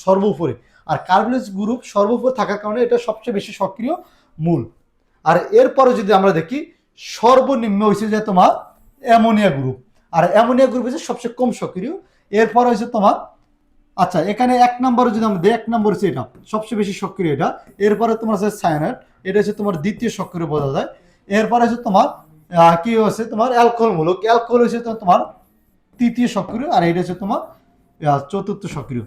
সর্বোপরে, আর কার্বনিক গ্রুপ সর্বোপরে থাকার কারণে এটা সবচেয়ে বেশি সক্রিয় মূল। আর এরপরে যদি আমরা দেখি সর্বনিম্ন হয়েছে যে তোমার অ্যামোনিয়া গ্রুপ, আর অ্যামোনিয়া গ্রুপ হচ্ছে সবচেয়ে কম সক্রিয়। এরপর হচ্ছে তোমার আচ্ছা এখানে 1 নম্বরে যদি আমরা 1 নম্বর হচ্ছে এটা সবচেয়ে বেশি সক্রিয় এটা। এরপরে তোমার হচ্ছে সায়ানাইড, এটা হচ্ছে তোমার দ্বিতীয় সক্রিয় বোঝা যায়। এরপরে হচ্ছে তোমার কি হচ্ছে তোমার অ্যালকোহল মূলক, অ্যালকোহল হচ্ছে তোমার তৃতীয় সক্রিয়, আর এটা হচ্ছে তোমার চতুর্থ সক্রিয়,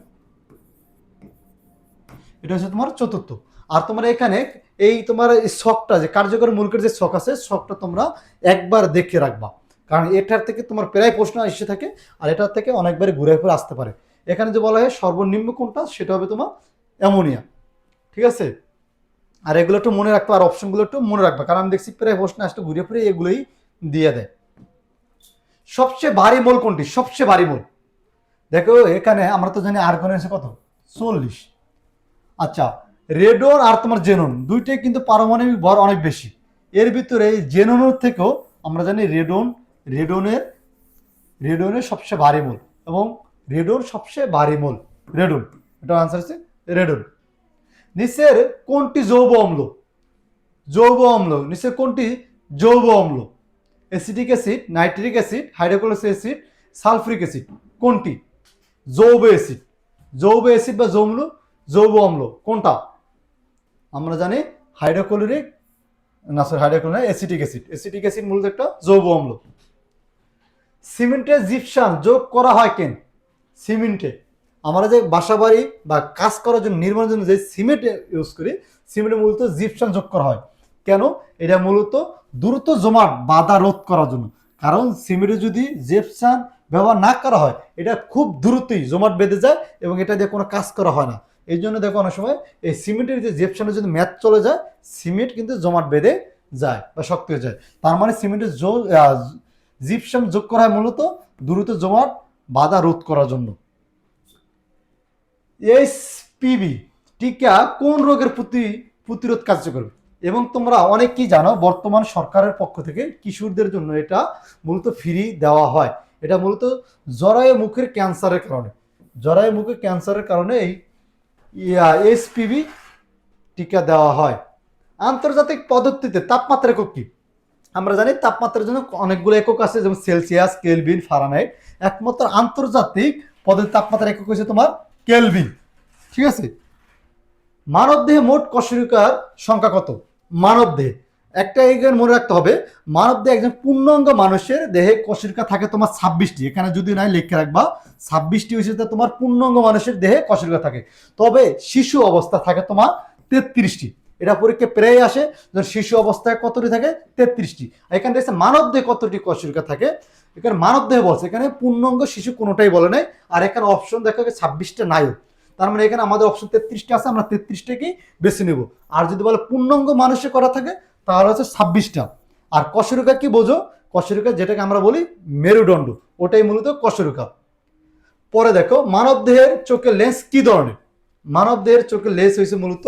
এটা হচ্ছে তোমার চতুর্থ। আর তোমার এখানে এই তোমার ছকটা যে কার্যকরী মূলকের যে ছক আছে ছকটা তোমরা একবার দেখে রাখবা, কারণ এটার থেকে তোমার প্রায় প্রশ্ন এসে থাকে আর এটার থেকে অনেকবারই ঘুরে ফিরে আসতে পারে। এখানে যে বলা হয় সর্বনিম্ন কোনটা সেটা হবে তোমার অ্যামোনিয়া, ঠিক আছে। আর এগুলো একটু মনে রাখবা আর অপশনগুলো একটু মনে রাখবা, কারণ আমি দেখছি প্রায় প্রশ্ন আসতে ঘুরে ফিরে এগুলোই দিয়ে দেয়। সবচেয়ে ভারী মোল কোনটি? সবচেয়ে ভারী মোল দেখো এখানে আমরা তো জানি আর্গন আছে কত 40। আচ্ছা রেডন আর তোমার জেনন দুইটাই কিন্তু পারমাণবিক ভর অনেক বেশি। এর ভিতরে জেননের থেকেও আমরা জানি রেডনের সবচেয়ে ভারী মূল এবং রেডন সবচেয়ে ভারী মূল রেডন, এটা আনসার হচ্ছে রেডন। নিচের কোনটি যৌগ অম্ল নিচের কোনটি যৌগ অম্ল? Acetic acid, nitric acid, hydrochloric acid, sulphuric acid কোনটি? যৌগ অ্যাসিড বা যৌগ অম্ল কোনটা? আমরা জানি হাইড্রোক্লোরিক অ্যাসিটিক অ্যাসিড মূলত একটা যৌগ অম্ল। সিমেন্টে জিপসাম যোগ করা হয় কেন? সিমেন্টে আমরা যে বাসাবাড়ি বা কাজ করার জন্য নির্মাণের জন্য যে সিমেন্ট ইউজ করি সিমেন্টে মূলত জিপসাম যোগ করা হয় কেন? এটা মূলত দ্রুত জমাট বাধা রোধ করার জন্য, কারণ সিমেন্টে যদি জিপসাম ব্যবহার না করা হয় এটা খুব দ্রুতই জমাট বেঁধে যায় এবং এটা দিয়ে কোনো কাজ করা হয় না। এই জন্য দেখো অনেক সময় এই সিমেন্টের যে জিপসামে যদি ম্যাচ চলে যায় সিমেন্ট কিন্তু জমাট বেঁধে যায় বা শক্ত হয়ে যায়। তার মানে সিমেন্টের জিপসাম যোগ করা হয় মূলত দ্রুত জমাট বাধা রোধ করার জন্য। এইচপিভি টিকা কোন রোগের প্রতিরোধ কার্যকর? এবং তোমরা অনেকেই জানো বর্তমান সরকারের পক্ষ থেকে কিশোরদের জন্য এটা মূলত ফ্রি দেওয়া হয়। এটা মূলত জরায়ু মুখের ক্যান্সারের কারণে, জরায়ু মুখের ক্যান্সারের কারণে এই এইচপিভি টিকা দেওয়া হয়। আন্তর্জাতিক পদ্ধতিতে তাপমাত্রা একক কি? আমরা জানি তাপমাত্রার জন্য অনেকগুলো একক আছে, যেমন সেলসিয়াস, কেলভিন, ফারেনহাইট। একমাত্র আন্তর্জাতিক পদ্ধতি তাপমাত্রা একক হচ্ছে তোমার কেলভিন। ঠিক আছে। মানব দেহে মোট কশেরুকার সংখ্যা কত? মানব দেহে একটা এখানে মনে রাখতে হবে, মানব দেহে একজন পূর্ণাঙ্গ মানুষের দেহে কশেরুকা থাকে তোমার 26টি। এখানে যদি নাই লিখে রাখবা 26টি হচ্ছে তোমার পূর্ণাঙ্গ মানুষের দেহে কশেরুকা থাকে। তবে শিশু অবস্থা থাকে তোমার 33টি। এটা পরীক্ষা প্রায় আসে, শিশু অবস্থায় কতটি থাকে? 33টি। এখানে দেখছে মানব দেহে কতটি কশেরুকা থাকে, এখানে মানব দেহে বলছে, এখানে পূর্ণাঙ্গ শিশু কোনোটাই বলে নাই। আর এখানে অপশন দেখা গেছে 26টা নাইও, তার মানে এখানে আমাদের অপশন 33টা আছে, আমরা 33টাকেই বেছে নেব। আর যদি বলে পূর্ণাঙ্গ মানুষে করা থাকে তাহলে হচ্ছে 26টা। আর কশেরুকা কি বোঝো? কশেরুকা যেটাকে আমরা বলি মেরুদণ্ড, ওটাই মূলত কশেরুকা। পরে দেখো মানব দেহের চোখের লেন্স কি ধরনের? মানব দেহের চোখের লেন্স হয়েছে মূলত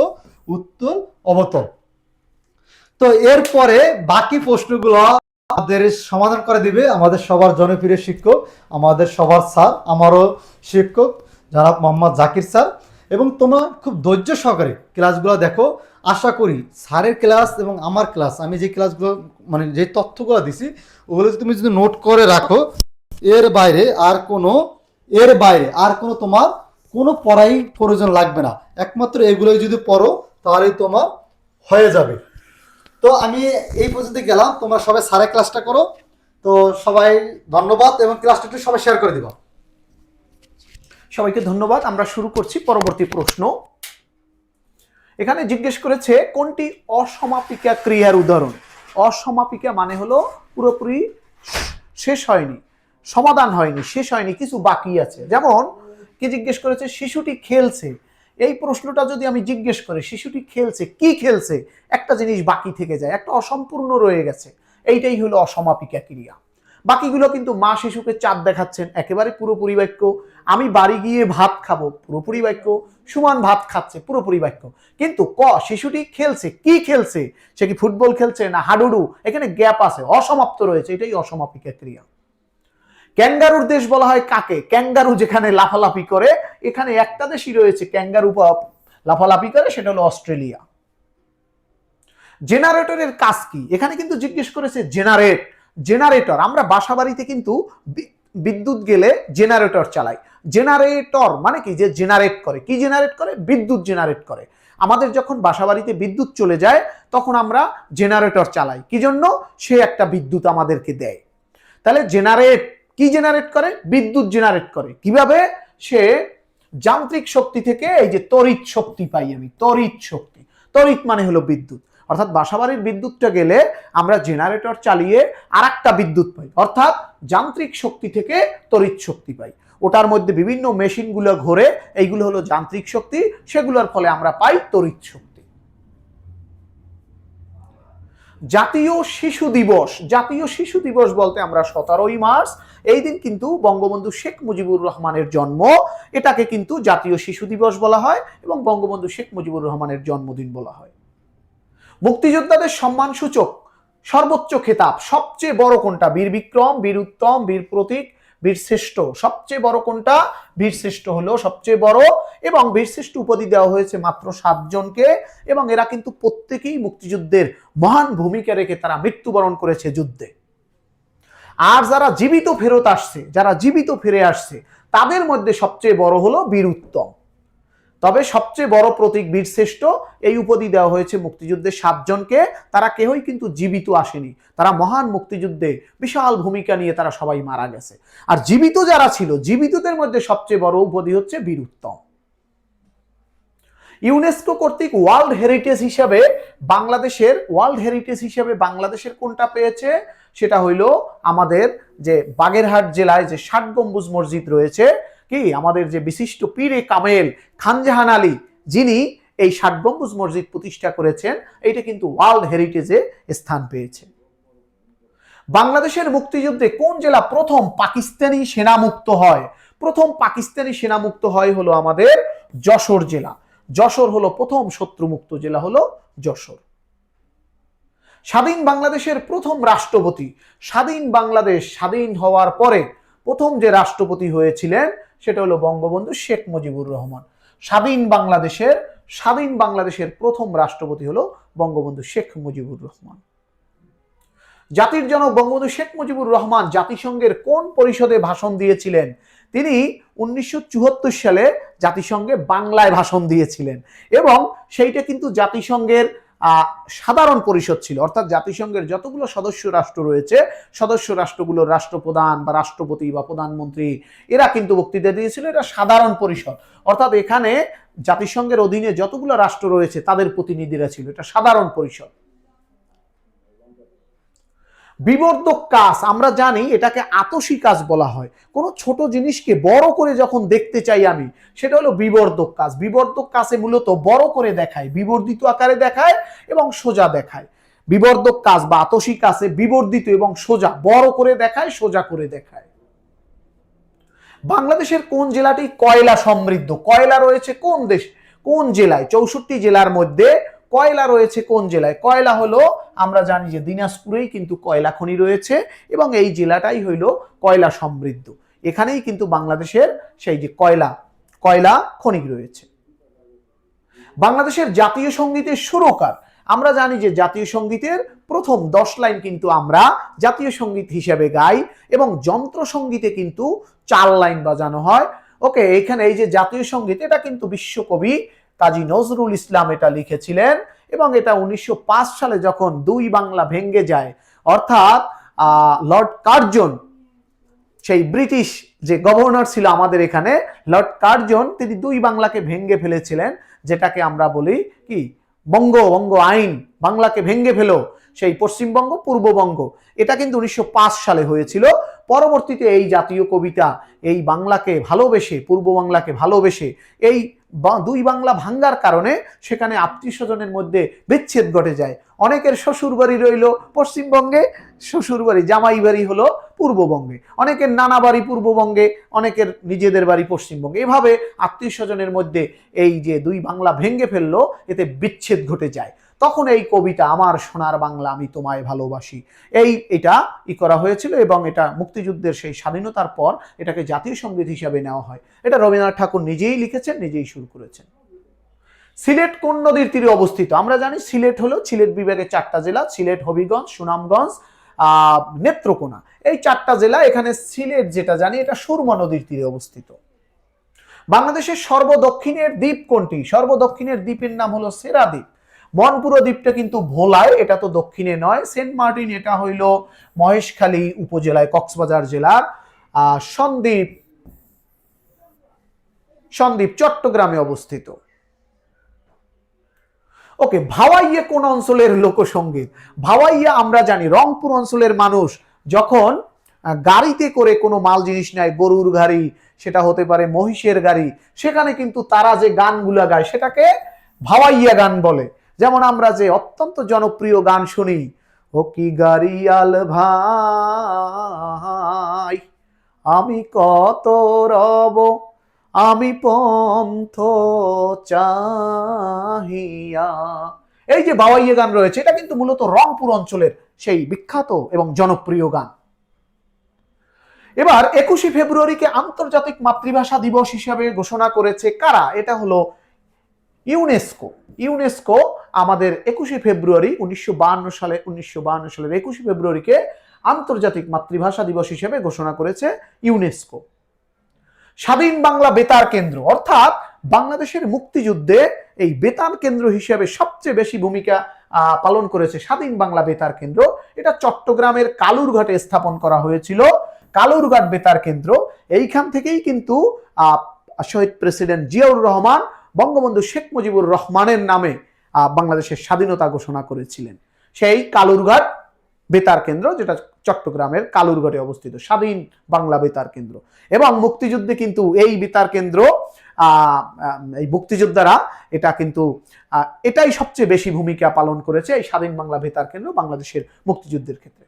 উত্তল অবতল। তো এরপরে বাকি প্রশ্নগুলো আমাদের সমাধান করে দিবে আমাদের সবার জনপ্রিয় শিক্ষক, আমাদের সবার স্যার, আমারও শিক্ষক জনাব মোহাম্মদ জাকির স্যার। এবং তোমরা খুব ধৈর্য সহকারে ক্লাসগুলো দেখো। আশা করি স্যারের ক্লাস এবং আমার ক্লাস, আমি যে ক্লাসগুলো মানে যে তথ্যগুলো দিছি ওগুলো তুমি যদি নোট করে রাখো, এর বাইরে আর কোনো তোমার কোনো পড়াই প্রয়োজন লাগবে না। একমাত্র এগুলোই যদি পড়ো তাহলেই তোমার হয়ে যাবে। তো আমি এই পর্যন্ত গেলাম, তোমরা সবাই স্যারের ক্লাসটা করো। তো সবাই ধন্যবাদ, এবং ক্লাসটা একটু সবাই শেয়ার করে দিবা। সবাইকে ধন্যবাদ। আমরা শুরু করছি পরবর্তী প্রশ্ন। এখানে জিজ্ঞেস করেছে কোনটি অসমাপিকা ক্রিয়ার উদাহরণ? অসমাপিকা মানে হলো পুরোপুরি শেষ হয়নি, সমাধান হয়নি, শেষ হয়নি, কিছু বাকি আছে। যেমন কি জিজ্ঞেস করেছে? শিশুটি খেলছে। এই প্রশ্নটা যদি আমি জিজ্ঞেস করি শিশুটি খেলছে, কি খেলছে? একটা জিনিস বাকি থেকে যায়, একটা অসম্পূর্ণ রয়ে গেছে। এইটাই হলো অসমাপিকা ক্রিয়া। বাকিগুলো কিন্তু মা শিশুকে চাঁদ দেখাচ্ছেন, একেবারে পুরোপুরি বাক্য। আমি বাড়ি গিয়ে ভাত খাবো, পুরোপুরি বাক্য। সুমান ভাত খাচ্ছে, পুরোপুরি বাক্য। কিন্তু শিশুটি খেলছে, কি খেলছে? সে কি ফুটবল খেলছে না হাডুডু? এখানে গ্যাপ আছে, অসমাপ্ত রয়েছে, এটাই অসমাপিকা ক্রিয়া। ক্যাঙ্গারুর দেশ বলা হয় কাকে? ক্যাঙ্গারু যেখানে লাফালাফি করে, এখানে একটা দেশই রয়েছে ক্যাঙ্গারু লাফালাফি করে, সেটা হলো অস্ট্রেলিয়া। জেনারেটরের কাজ কি? এখানে কিন্তু জিজ্ঞেস করেছে জেনারেটর। আমরা বাসা বাড়িতে কিন্তু বিদ্যুৎ গেলে জেনারেটর চালাই। জেনারেটর মানে কি? যে জেনারেট করে। কি জেনারেট করে? বিদ্যুৎ জেনারেট করে। আমাদের যখন বাসা বাড়িতে বিদ্যুৎ চলে যায় তখন আমরা জেনারেটর চালাই, কি জন্য? সে একটা বিদ্যুৎ আমাদেরকে দেয়। তাহলে কি জেনারেট করে? বিদ্যুৎ জেনারেট করে। কিভাবে? সে যান্ত্রিক শক্তি থেকে এই যে তড়িৎ শক্তি পাই আমি, তড়িৎ শক্তি। তড়িৎ মানে হলো বিদ্যুৎ। অর্থাৎ বাসাবাড়ির বিদ্যুৎটা গেলে আমরা জেনারেটর চালিয়ে আর একটা বিদ্যুৎ পাই, অর্থাৎ যান্ত্রিক শক্তি থেকে তড়িৎ শক্তি পাই। ওটার মধ্যে বিভিন্ন মেশিনগুলো ঘোরে, এইগুলো হলো যান্ত্রিক শক্তি, সেগুলোর ফলে আমরা পাই তড়িৎ শক্তি। জাতীয় শিশু দিবস। জাতীয় শিশু দিবস বলতে আমরা 17ই মার্চ, এই দিন কিন্তু বঙ্গবন্ধু শেখ মুজিবুর রহমানের জন্ম। এটাকে কিন্তু জাতীয় শিশু দিবস বলা হয় এবং বঙ্গবন্ধু শেখ মুজিবুর রহমানের জন্মদিন বলা হয়। মুক্তিযোদ্ধাদের সম্মানসূচক সর্বোচ্চ খেতাব সবচেয়ে বড় কোনটা? বীর বিক্রম, বীর উত্তম, বীর প্রতীক, বীর শ্রেষ্ঠ। সবচেয়ে বড় কোনটা? বীর শ্রেষ্ঠ হলো সবচেয়ে বড়, এবং বীর শ্রেষ্ঠ উপাধি দেওয়া হয়েছে মাত্র 7 জনকে, এবং এরা কিন্তু প্রত্যেকেই মুক্তিযুদ্ধের মহান ভূমিকা রেখে তারা মৃত্যুবরণ করেছে যুদ্ধে। আর যারা জীবিত ফিরে আসছে তাদের মধ্যে সবচেয়ে বড় হলো বীর উত্তম। তবে সবচেয়ে বড় প্রতীক বীর শ্রেষ্ঠ, এই উপাধি দেওয়া হয়েছে মুক্তিযুদ্ধের 7 জনকে। তারা কেউই কিন্তু জীবিত আসেনি, তারা মহান মুক্তিযুদ্ধে বিশাল ভূমিকা নিয়ে তারা সবাই মারা গেছে। আর জীবিত যারা ছিল, জীবিতদের মধ্যে সবচেয়ে বড় উপাধি হচ্ছে বীর উত্তম। ইউনেস্কো কর্তৃক ওয়ার্ল্ড হেরিটেজ হিসাবে বাংলাদেশের কোনটা পেয়েছে? সেটা হইল আমাদের যে বাগেরহাট জেলায় যে 60 গম্বুজ মসজিদ রয়েছে, কি আমাদের যে বিশিষ্ট পীরে কামেল খানজাহান আলী, যিনি এই 60 গম্বুজ মসজিদ প্রতিষ্ঠা করেছেন, এইটা কিন্তু ওয়ার্ল্ড হেরিটেজে স্থান পেয়েছে। বাংলাদেশের মুক্তিযুদ্ধে কোন জেলা প্রথম পাকিস্তানি সেনামুক্ত হয়? প্রথম পাকিস্তানি সেনামুক্ত হয় হলো আমাদের যশোর জেলা। যশোর হলো প্রথম শত্রুমুক্ত জেলা, হলো যশোর। স্বাধীন বাংলাদেশের প্রথম রাষ্ট্রপতি, স্বাধীন বাংলাদেশ স্বাধীন হওয়ার পরে প্রথম যে রাষ্ট্রপতি হয়েছিলেন সেটা হলো বঙ্গবন্ধু শেখ মুজিবুর রহমান। স্বাধীন বাংলাদেশের প্রথম রাষ্ট্রপতি হলো বঙ্গবন্ধু শেখ মুজিবুর রহমান। জাতির জনক বঙ্গবন্ধু শেখ মুজিবুর রহমান জাতিসংঘের কোন পরিষদে ভাষণ দিয়েছিলেন? তিনি 1974 সালে জাতিসংঘে বাংলায় ভাষণ দিয়েছিলেন, এবং সেইটা কিন্তু জাতিসংঘের সাধারণ পরিষদ ছিল, অর্থাৎ জাতিসংঘের যতগুলো সদস্য রাষ্ট্র রয়েছে সদস্য রাষ্ট্রগুলোর রাষ্ট্রপ্রধান বা রাষ্ট্রপতি বা প্রধানমন্ত্রী এরা কিন্তু বক্তৃতা দিয়েছিল। এটা সাধারণ পরিষদ, অর্থাৎ এখানে জাতিসংঘের অধীনে যতগুলো রাষ্ট্র রয়েছে তাদের প্রতিনিধিরা ছিল, এটা সাধারণ পরিষদ। বিবর্ধক কাজ, আমরা জানি এটাকে আতশী কাজ বলা হয়। কোনো ছোট জিনিসকে বড় করে যখন দেখতে চাই আমি, সেটা হলো বিবর্ধক কাজ। বিবর্ধক কাজে মূলত বড় করে দেখায়, বিবর্ধিত আকারে দেখায় এবং সোজা দেখায়। বিবর্ধক কাজ বা আতশী কাজে বিবর্ধিত এবং সোজা, বড় করে দেখায়, সোজা করে দেখায়। বাংলাদেশের কোন জেলাটি কয়লা সমৃদ্ধ? কয়লা রয়েছে কোন জেলায়? 64 জেলার মধ্যে কয়লা রয়েছে কোন জেলায়? কয়লা হলো, আমরা জানি যে দিনাজপুরেই কিন্তু কয়লা খনি রয়েছে, এবং এই জেলাটাই হইল কয়লা সমৃদ্ধ। এখানেই কিন্তু বাংলাদেশের সেই যে কয়লা খনি রয়েছে। বাংলাদেশের জাতীয় সঙ্গীতের সুরকার, আমরা জানি যে জাতীয় সঙ্গীতের প্রথম 10 লাইন কিন্তু আমরা জাতীয় সঙ্গীত হিসেবে গাই, এবং যন্ত্র সঙ্গীতে কিন্তু 4 লাইন বাজানো হয়। ওকে, এখানে এই যে জাতীয় সঙ্গীত, এটা কিন্তু বিশ্বকবি কাজী নজরুল ইসলাম এটা লিখেছিলেন, এবং এটা 1905 সালে যখন দুই বাংলা ভেঙ্গে যায়, অর্থাৎ লর্ড কার্জন, সেই ব্রিটিশ যে গভর্নর ছিল আমাদের এখানে, লর্ড কার্জন, তিনি দুই বাংলাকে ভেঙ্গে ফেলেছিলেন, যেটাকে আমরা বলি কি বঙ্গ আইন, বাংলাকে ভেঙ্গে ফেলো, সেই পশ্চিমবঙ্গ পূর্ববঙ্গ। এটা কিন্তু 1905 সালে হয়েছিল। পরবর্তীতে এই জাতীয় কবিতা এই বাংলাকে ভালোবেসে, পূর্ব বাংলাকে ভালোবেসে, এই দুই বাংলা ভাঙ্গার কারণে সেখানে আত্মীয় স্বজনের মধ্যে বিচ্ছেদ ঘটে যায়। অনেকের শ্বশুর বাড়ি রইল পশ্চিমবঙ্গে, শ্বশুর বাড়ি জামাই বাড়ি হলো পূর্ববঙ্গে, অনেকের নানা বাড়ি পূর্ববঙ্গে, অনেকের নিজেদের বাড়ি পশ্চিমবঙ্গে। এভাবে আত্মীয় স্বজনের মধ্যে এই যে দুই বাংলা ভেঙ্গে ফেললো, এতে বিচ্ছেদ ঘটে যায়। তখন এই কবিতা আমার সোনার বাংলা আমি তোমায় ভালোবাসি, এটা করা হয়েছিল, এবং এটা মুক্তিযুদ্ধের সেই স্বাধীনতার পর এটাকে জাতীয় সঙ্গীত হিসাবে নেওয়া হয়। এটা রবীন্দ্রনাথ ঠাকুর নিজেই লিখেছেন, নিজেই সুর করেছেন। সিলেট কোন নদীর তীরে অবস্থিত? আমরা জানি সিলেট হলো সিলেট বিভাগের 4টা জেলা, সিলেট, হবিগঞ্জ, সুনামগঞ্জ, নেত্রকোনা, এই 4টা জেলা। এখানে সিলেট যেটা জানি এটা সুরমা নদীর তীরে অবস্থিত। বাংলাদেশের সর্বদক্ষিণের দ্বীপ কোনটি? সর্বদক্ষিণের দ্বীপের নাম হলো সেরা দ্বীপ। মনপুরা দ্বীপটা কিন্তু ভোলায়, এটা তো দক্ষিণে নয়। সেন্ট মার্টিন, এটা হইল মহেশখালী উপজেলায়, কক্সবাজার জেলার। সন্দ্বীপ চট্টগ্রামে অবস্থিত। ওকে, ভাওয়াইয়া কোন অঞ্চলের লোকসঙ্গীত? ভাওয়াইয়া আমরা জানি রংপুর অঞ্চলের মানুষ যখন গাড়িতে করে কোনো মাল জিনিস নেয়, গরুর গাড়ি, সেটা হতে পারে মহিষের গাড়ি, সেখানে কিন্তু তারা যে গানগুলা গায় সেটাকে ভাওয়াইয়া গান বলে। যেমন আমরা যে অত্যন্ত জনপ্রিয় গান শুনি, ও কি গাড়িয়াল ভাই আমি কত রব, আমি পন্থ চাহিয়া, এই যে ভাওয়াইয়া গান রয়েছে, এটা কিন্তু মূলত রংপুর অঞ্চলের সেই বিখ্যাত এবং জনপ্রিয় গান। এবার 21শে ফেব্রুয়ারিকে আন্তর্জাতিক মাতৃভাষা দিবস হিসাবে ঘোষণা করেছে কারা? এটা হলো ইউনেস্কো আমাদের 21শে ফেব্রুয়ারি 1952 সালের 21শে ফেব্রুয়ারিকে আন্তর্জাতিক মাতৃভাষা দিবস হিসেবে ঘোষণা করেছে ইউনেস্কো। স্বাধীন বাংলা বেতার কেন্দ্র, অর্থাৎ বাংলাদেশের মুক্তিযুদ্ধে এই বেতার কেন্দ্র হিসেবে সবচেয়ে বেশি ভূমিকা পালন করেছে স্বাধীন বাংলা বেতার কেন্দ্র। এটা চট্টগ্রামের কালুরঘাটে স্থাপন করা হয়েছিল। কালুরঘাট বেতার কেন্দ্র, এইখান থেকেই কিন্তু শহীদ প্রেসিডেন্ট জিয়াউর রহমান বঙ্গবন্ধু শেখ মুজিবুর রহমানের নামে বাংলাদেশের স্বাধীনতা ঘোষণা করেছিলেন। সেই কালুরঘাট বেতার কেন্দ্র, যেটা চট্টগ্রামের কালুরঘাটে অবস্থিত, স্বাধীন বাংলা বেতার কেন্দ্র। এবং মুক্তিযুদ্ধে কিন্তু এই বেতার কেন্দ্র, এই মুক্তিযোদ্ধারা এটা কিন্তু এটাই সবচেয়ে বেশি ভূমিকা পালন করেছে, এই স্বাধীন বাংলা বেতার কেন্দ্র বাংলাদেশের মুক্তিযুদ্ধের ক্ষেত্রে।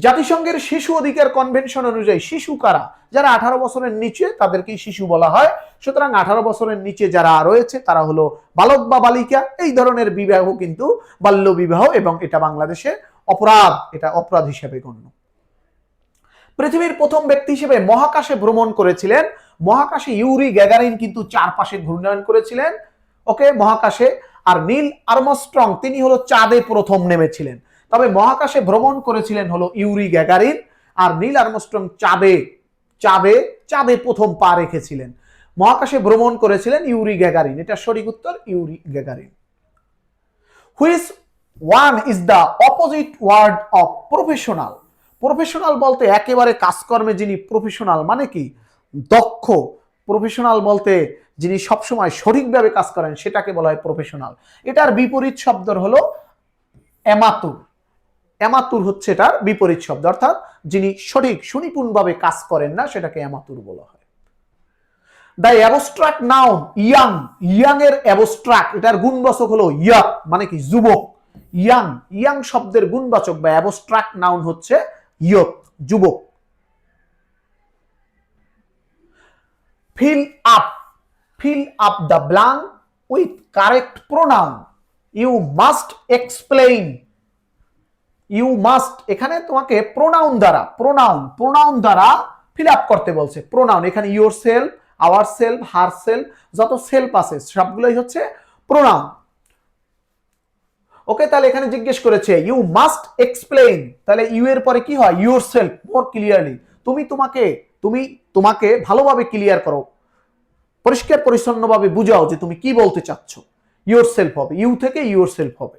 জাতিসংঘের শিশু অধিকার কনভেনশন অনুযায়ী শিশু কারা? যারা 18 বছরের নিচে তাদেরকেই শিশু বলা হয়। সুতরাং 18 বছরের নিচে যারা রয়েছে তারা হলো বালক বা বালিকা। এই ধরনের বিবাহ কিন্তু বাল্য বিবাহ, এবং এটা বাংলাদেশে অপরাধ, এটা অপরাধ হিসেবে গণ্য। পৃথিবীর প্রথম ব্যক্তি হিসেবে মহাকাশে ভ্রমণ করেছিলেন, মহাকাশে ইউরি গ্যাগারিন কিন্তু চারপাশে ঘূর্ণায়ন করেছিলেন, ওকে, মহাকাশে। আর নীল আর্মস্ট্রং তিনি হলো চাঁদে প্রথম নেমেছিলেন। তবে মহাকাশে ভ্রমণ করেছিলেন হলো ইউরি গ্যাগারিন, আর নীল আর্মস্ট্রং চাঁদে চাঁদে চাঁদে প্রথম পা রেখেছিলেন। মহাকাশে ভ্রমণ করেছিলেন ইউরি গ্যাগারিন, এটা সঠিক উত্তর, Yuri Gagarin. Which one is the opposite word of professional? Professional বলতে একেবারে কাজকর্মে যিনি প্রফেশনাল, মানে কি দক্ষ। প্রফেশনাল বলতে যিনি সবসময় সঠিকভাবে কাজ করেন সেটাকে বলা হয় প্রফেশনাল। এটার বিপরীত শব্দ হলো অ্যামাতুর। অ্যামাতুর হচ্ছে এটার বিপরীত শব্দ, অর্থাৎ যিনি সঠিক সুনিপুণভাবে কাজ করেন না সেটাকে অ্যামাতুর বলা হয়। The abstract noun young, young এর অ্যাবস্ট্রাক্ট এটার গুণবাচক হলো ইয়াং, মানে কি যুবক। ইয়াং, ইয়াং শব্দের গুণবাচক বা অ্যাবস্ট্রাক্ট নাউন হচ্ছে ইয়ত, যুবক। Fill up, fill up the blank with correct pronoun. You must explain, you must এখানে তোমাকে প্রোনাউন দ্বারা, প্রোনাউন দ্বারা ফিল আপ করতে বলছে। প্রোনাউন এখানে your self, our self, her self, যত সেলফ আছে সবগুলোই হচ্ছে প্রোনাউন। ওকে, তাহলে এখানে জিজ্ঞেস করেছে ইউ মাস্ট এক্সপ্লেইন, তাহলে ইউ এর পরে কি হয়? ইয়োর সেলফ মোর ক্লিয়ারলি, তুমি তোমাকে ভালোভাবে ক্লিয়ার করো, পরিষ্কার পরিচ্ছন্নভাবে বুঝাও যে তুমি কি বলতে চাচ্ছ। ইয়োর সেলফ হবে, ইউ থেকে ইয়োর সেলফ হবে।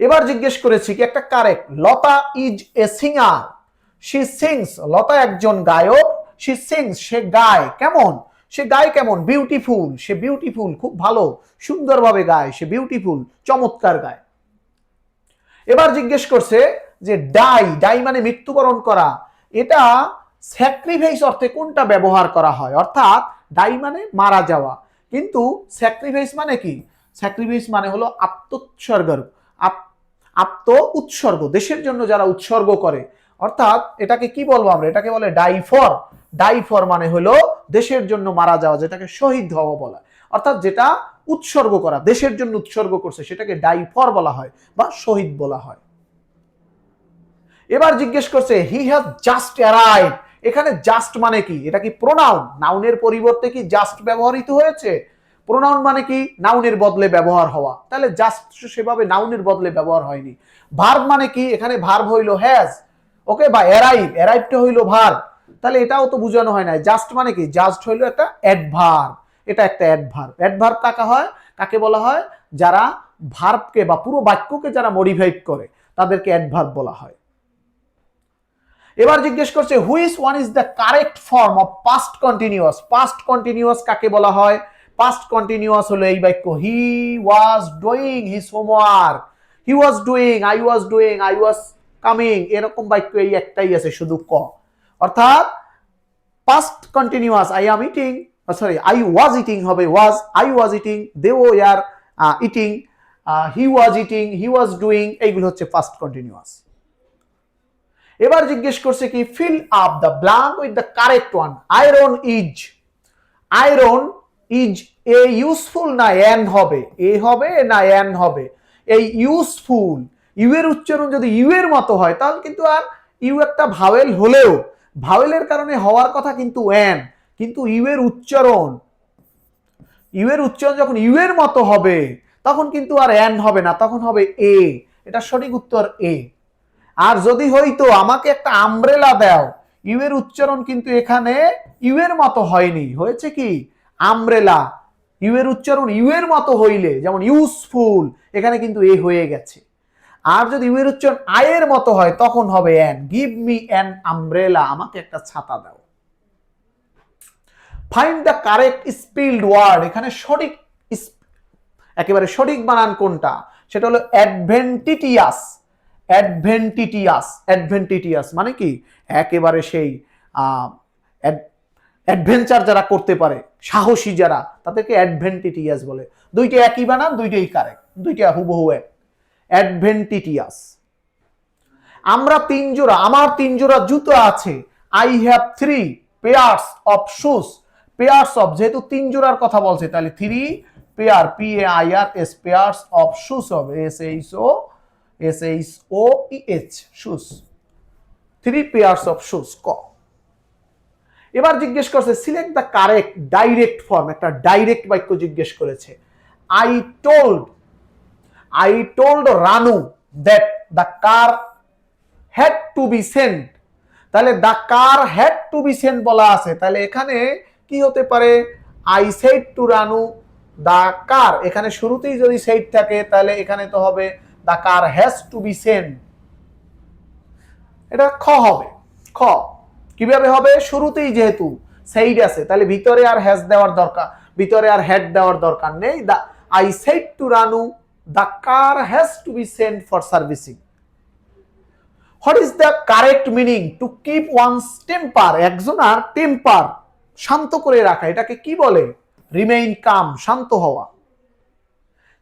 এবার জিজ্ঞেস করেছি কি একটা correct, Lata is a singer, she sings, Lata একজন গায়ক, শি সিংস সে গায়, কেমন? সে গায় কেমন? বিউটিফুল, সে বিউটিফুল খুব ভালো সুন্দরভাবে গায়, সে বিউটিফুল চমৎকার গায়। এবার জিজ্ঞেস করছে যে ডাই, ডাই মানে মৃত্যুবরণ করা, এটা স্যাক্রিফাইস অর্থে কোনটা ব্যবহার করা হয়? অর্থাৎ ডাই মানে মারা যাওয়া, কিন্তু স্যাক্রিফাইস মানে কি? স্যাক্রিফাইস মানে হলো আত্ম উৎসর্গ, দেশের জন্য যারা উৎসর্গ করে। অর্থাৎ এটাকে কি বলবো আমরা? এটাকে বলে ডাইফর। ডাইফর মানে হলো দেশের জন্য মারা যাওয়া, যেটাকে শহীদ হওয়া বলা। অর্থাৎ যেটা উৎসর্গ করা, দেশের জন্য উৎসর্গ করছে সেটাকে ডাইফর বলা হয় বা শহীদ বলা হয়। এবার জিজ্ঞেস করছে হি হ্যাজ জাস্ট অ্যারাইভড, এখানে জাস্ট মানে কি? এটা কি প্রোনাউন? নাউনের পরিবর্তে কি জাস্ট ব্যবহৃত হয়েছে? প্রোনাউন মানে কি? নাউনের বদলে ব্যবহার হওয়া, তাহলে জাস্ট সেভাবে নাউনের বদলে ব্যবহার হয়নি। ভার্ব মানে কি? এখানে ভার্ব হইল হ্যাজ, ওকে, বা অ্যারাইভ, অ্যারাইভটা হইল ভার্ব, তাহলে এটাও তো বোঝানো হয় না। জাস্ট মানে কি? জাস্ট হইল একটা অ্যাডভার্ব, এটা একটা অ্যাডভার্ব। অ্যাডভার্ব কাকে বলা হয়? যারা ভার্বকে বা পুরো বাক্যকে যারা মডিফাইড করে তাদেরকে অ্যাডভার্ব বলা হয়। এবার জিজ্ঞেস করছে which one is the correct form of past continuous. Past continuous কাকে বলা হয়? পাস্ট কন্টিনিউয়াস হলো এই বাক্য, he was doing his homework, he was doing, I was coming, এরকম বাক্য এই একটাই আছে শুধু ক। অর্থাৎ past continuous I am eating, sorry I was eating হবে was, I was eating, they were eating, he was eating, he was doing, এইগুলো হচ্ছে পাস্ট কন্টিনিউয়াস। এবার জিজ্ঞেস করছে কি feel up the blank with the correct one. Iron is, iron is a useful না N হবে? এ হবে না এন হবে? এই ইউজফুল, ইউ এর উচ্চারণ যদি ইউ এর মতো হয় তাহলে কিন্তু আর ইউ একটা ভাওয়েল হলেও ভাওয়েলের কারণে হওয়ার কথা কিন্তু এন, কিন্তু ইউ এর উচ্চারণ যখন ইউ এর মতো হবে তখন কিন্তু আর এন হবে না, তখন হবে এ। এটা সঠিক উত্তর এ। আর যদি হইতো আমাকে একটা আমব্রেলা দাও, ইউ এর উচ্চারণ কিন্তু এখানে ইউ এর মতো হয়নি, হয়েছে কি আমব্রেলা। ইউ এর উচ্চারণ ইউ এর মতো হইলে, যেমন ইউজফুল, এখানে কিন্তু এ হয়ে গেছে। আর যদি ইউ এর উচ্চারণ আই এর মতো হয় তখন হবে an. Give me an umbrella, আমাকে একটা ছাতা দাও। Find the correct spelled word, এখানে সঠিক একেবারে সঠিক বানান কোনটা? সেটা হলো অ্যাডভেন্টিটিয়াস। অ্যাডভেন্টিটিয়াস মানে কি? একেবারে সেই অ্যাডভেঞ্চার যারা করতে পারে, সাহসী যারা, তাদেরকে অ্যাডভেন্টিটিয়াস বলে। দুইটা একই বানান, দুইটাই কারেক্ট, দুইটা হুবহু এক। অ্যাডভেন্টিটিয়াস। আমরা 3 জোড়া, আমার 3 জোড়া জুতো আছে। I have 3 pairs of shoes. Pairs of, যেহেতু 3 জোড়ার কথা বলছে, তাহলে 3 pair, P A I R S, pairs of shoes হবে S H O E H, shoes. 3 pairs of shoes. ক। এবার জিজ্ঞেস করছে select the correct direct form, একটা ডাইরেক্ট বাক্য জিজ্ঞেস করেছে। I told Ranu that the car had to be sent. তাহলে the car had to be Saint বলা আছে, তাহলে এখানে কি হতে পারে? I said to Ranu the কার, এখানে শুরুতেই যদি সেড থাকে তাহলে এখানে তো হবে the car has to be Saint. এটা খ হবে। খ কিভাবে হবে? শুরুতেই যেহেতু সেইড আছে, তাহলে ভিতরে আর হ্যাজ দেওয়ার দরকার, ভিতরে আর হেড দেওয়ার দরকার নেই। The I said to Ranu the car has to be sent for servicing. What is the correct meaning? To keep one's temper, একজনের টেম্পার শান্ত করে রাখা, এটাকে কি বলে? রিমেইন কাম, শান্ত হওয়া।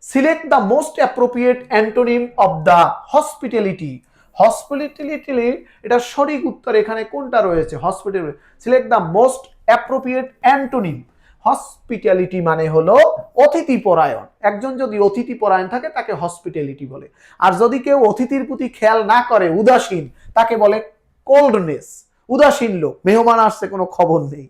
Select the most appropriate antonym of the hospitality. Hospitality, এটা সঠিক উত্তর এখানে কোনটা রয়েছে? Hospitality. Select the most appropriate antonym. Hospitality মানে হলো অতিথি পরায়ণ। একজন যদি অতিথি পরায়ণ থাকে তাকে হসপিটালিটি বলে। আর যদি কেউ অতিথির প্রতি খেয়াল না করে, উদাসীন, তাকে বলে কোল্ডনেস। উদাসীন লোক, মেহমান আসছে কোনো খবর নেই।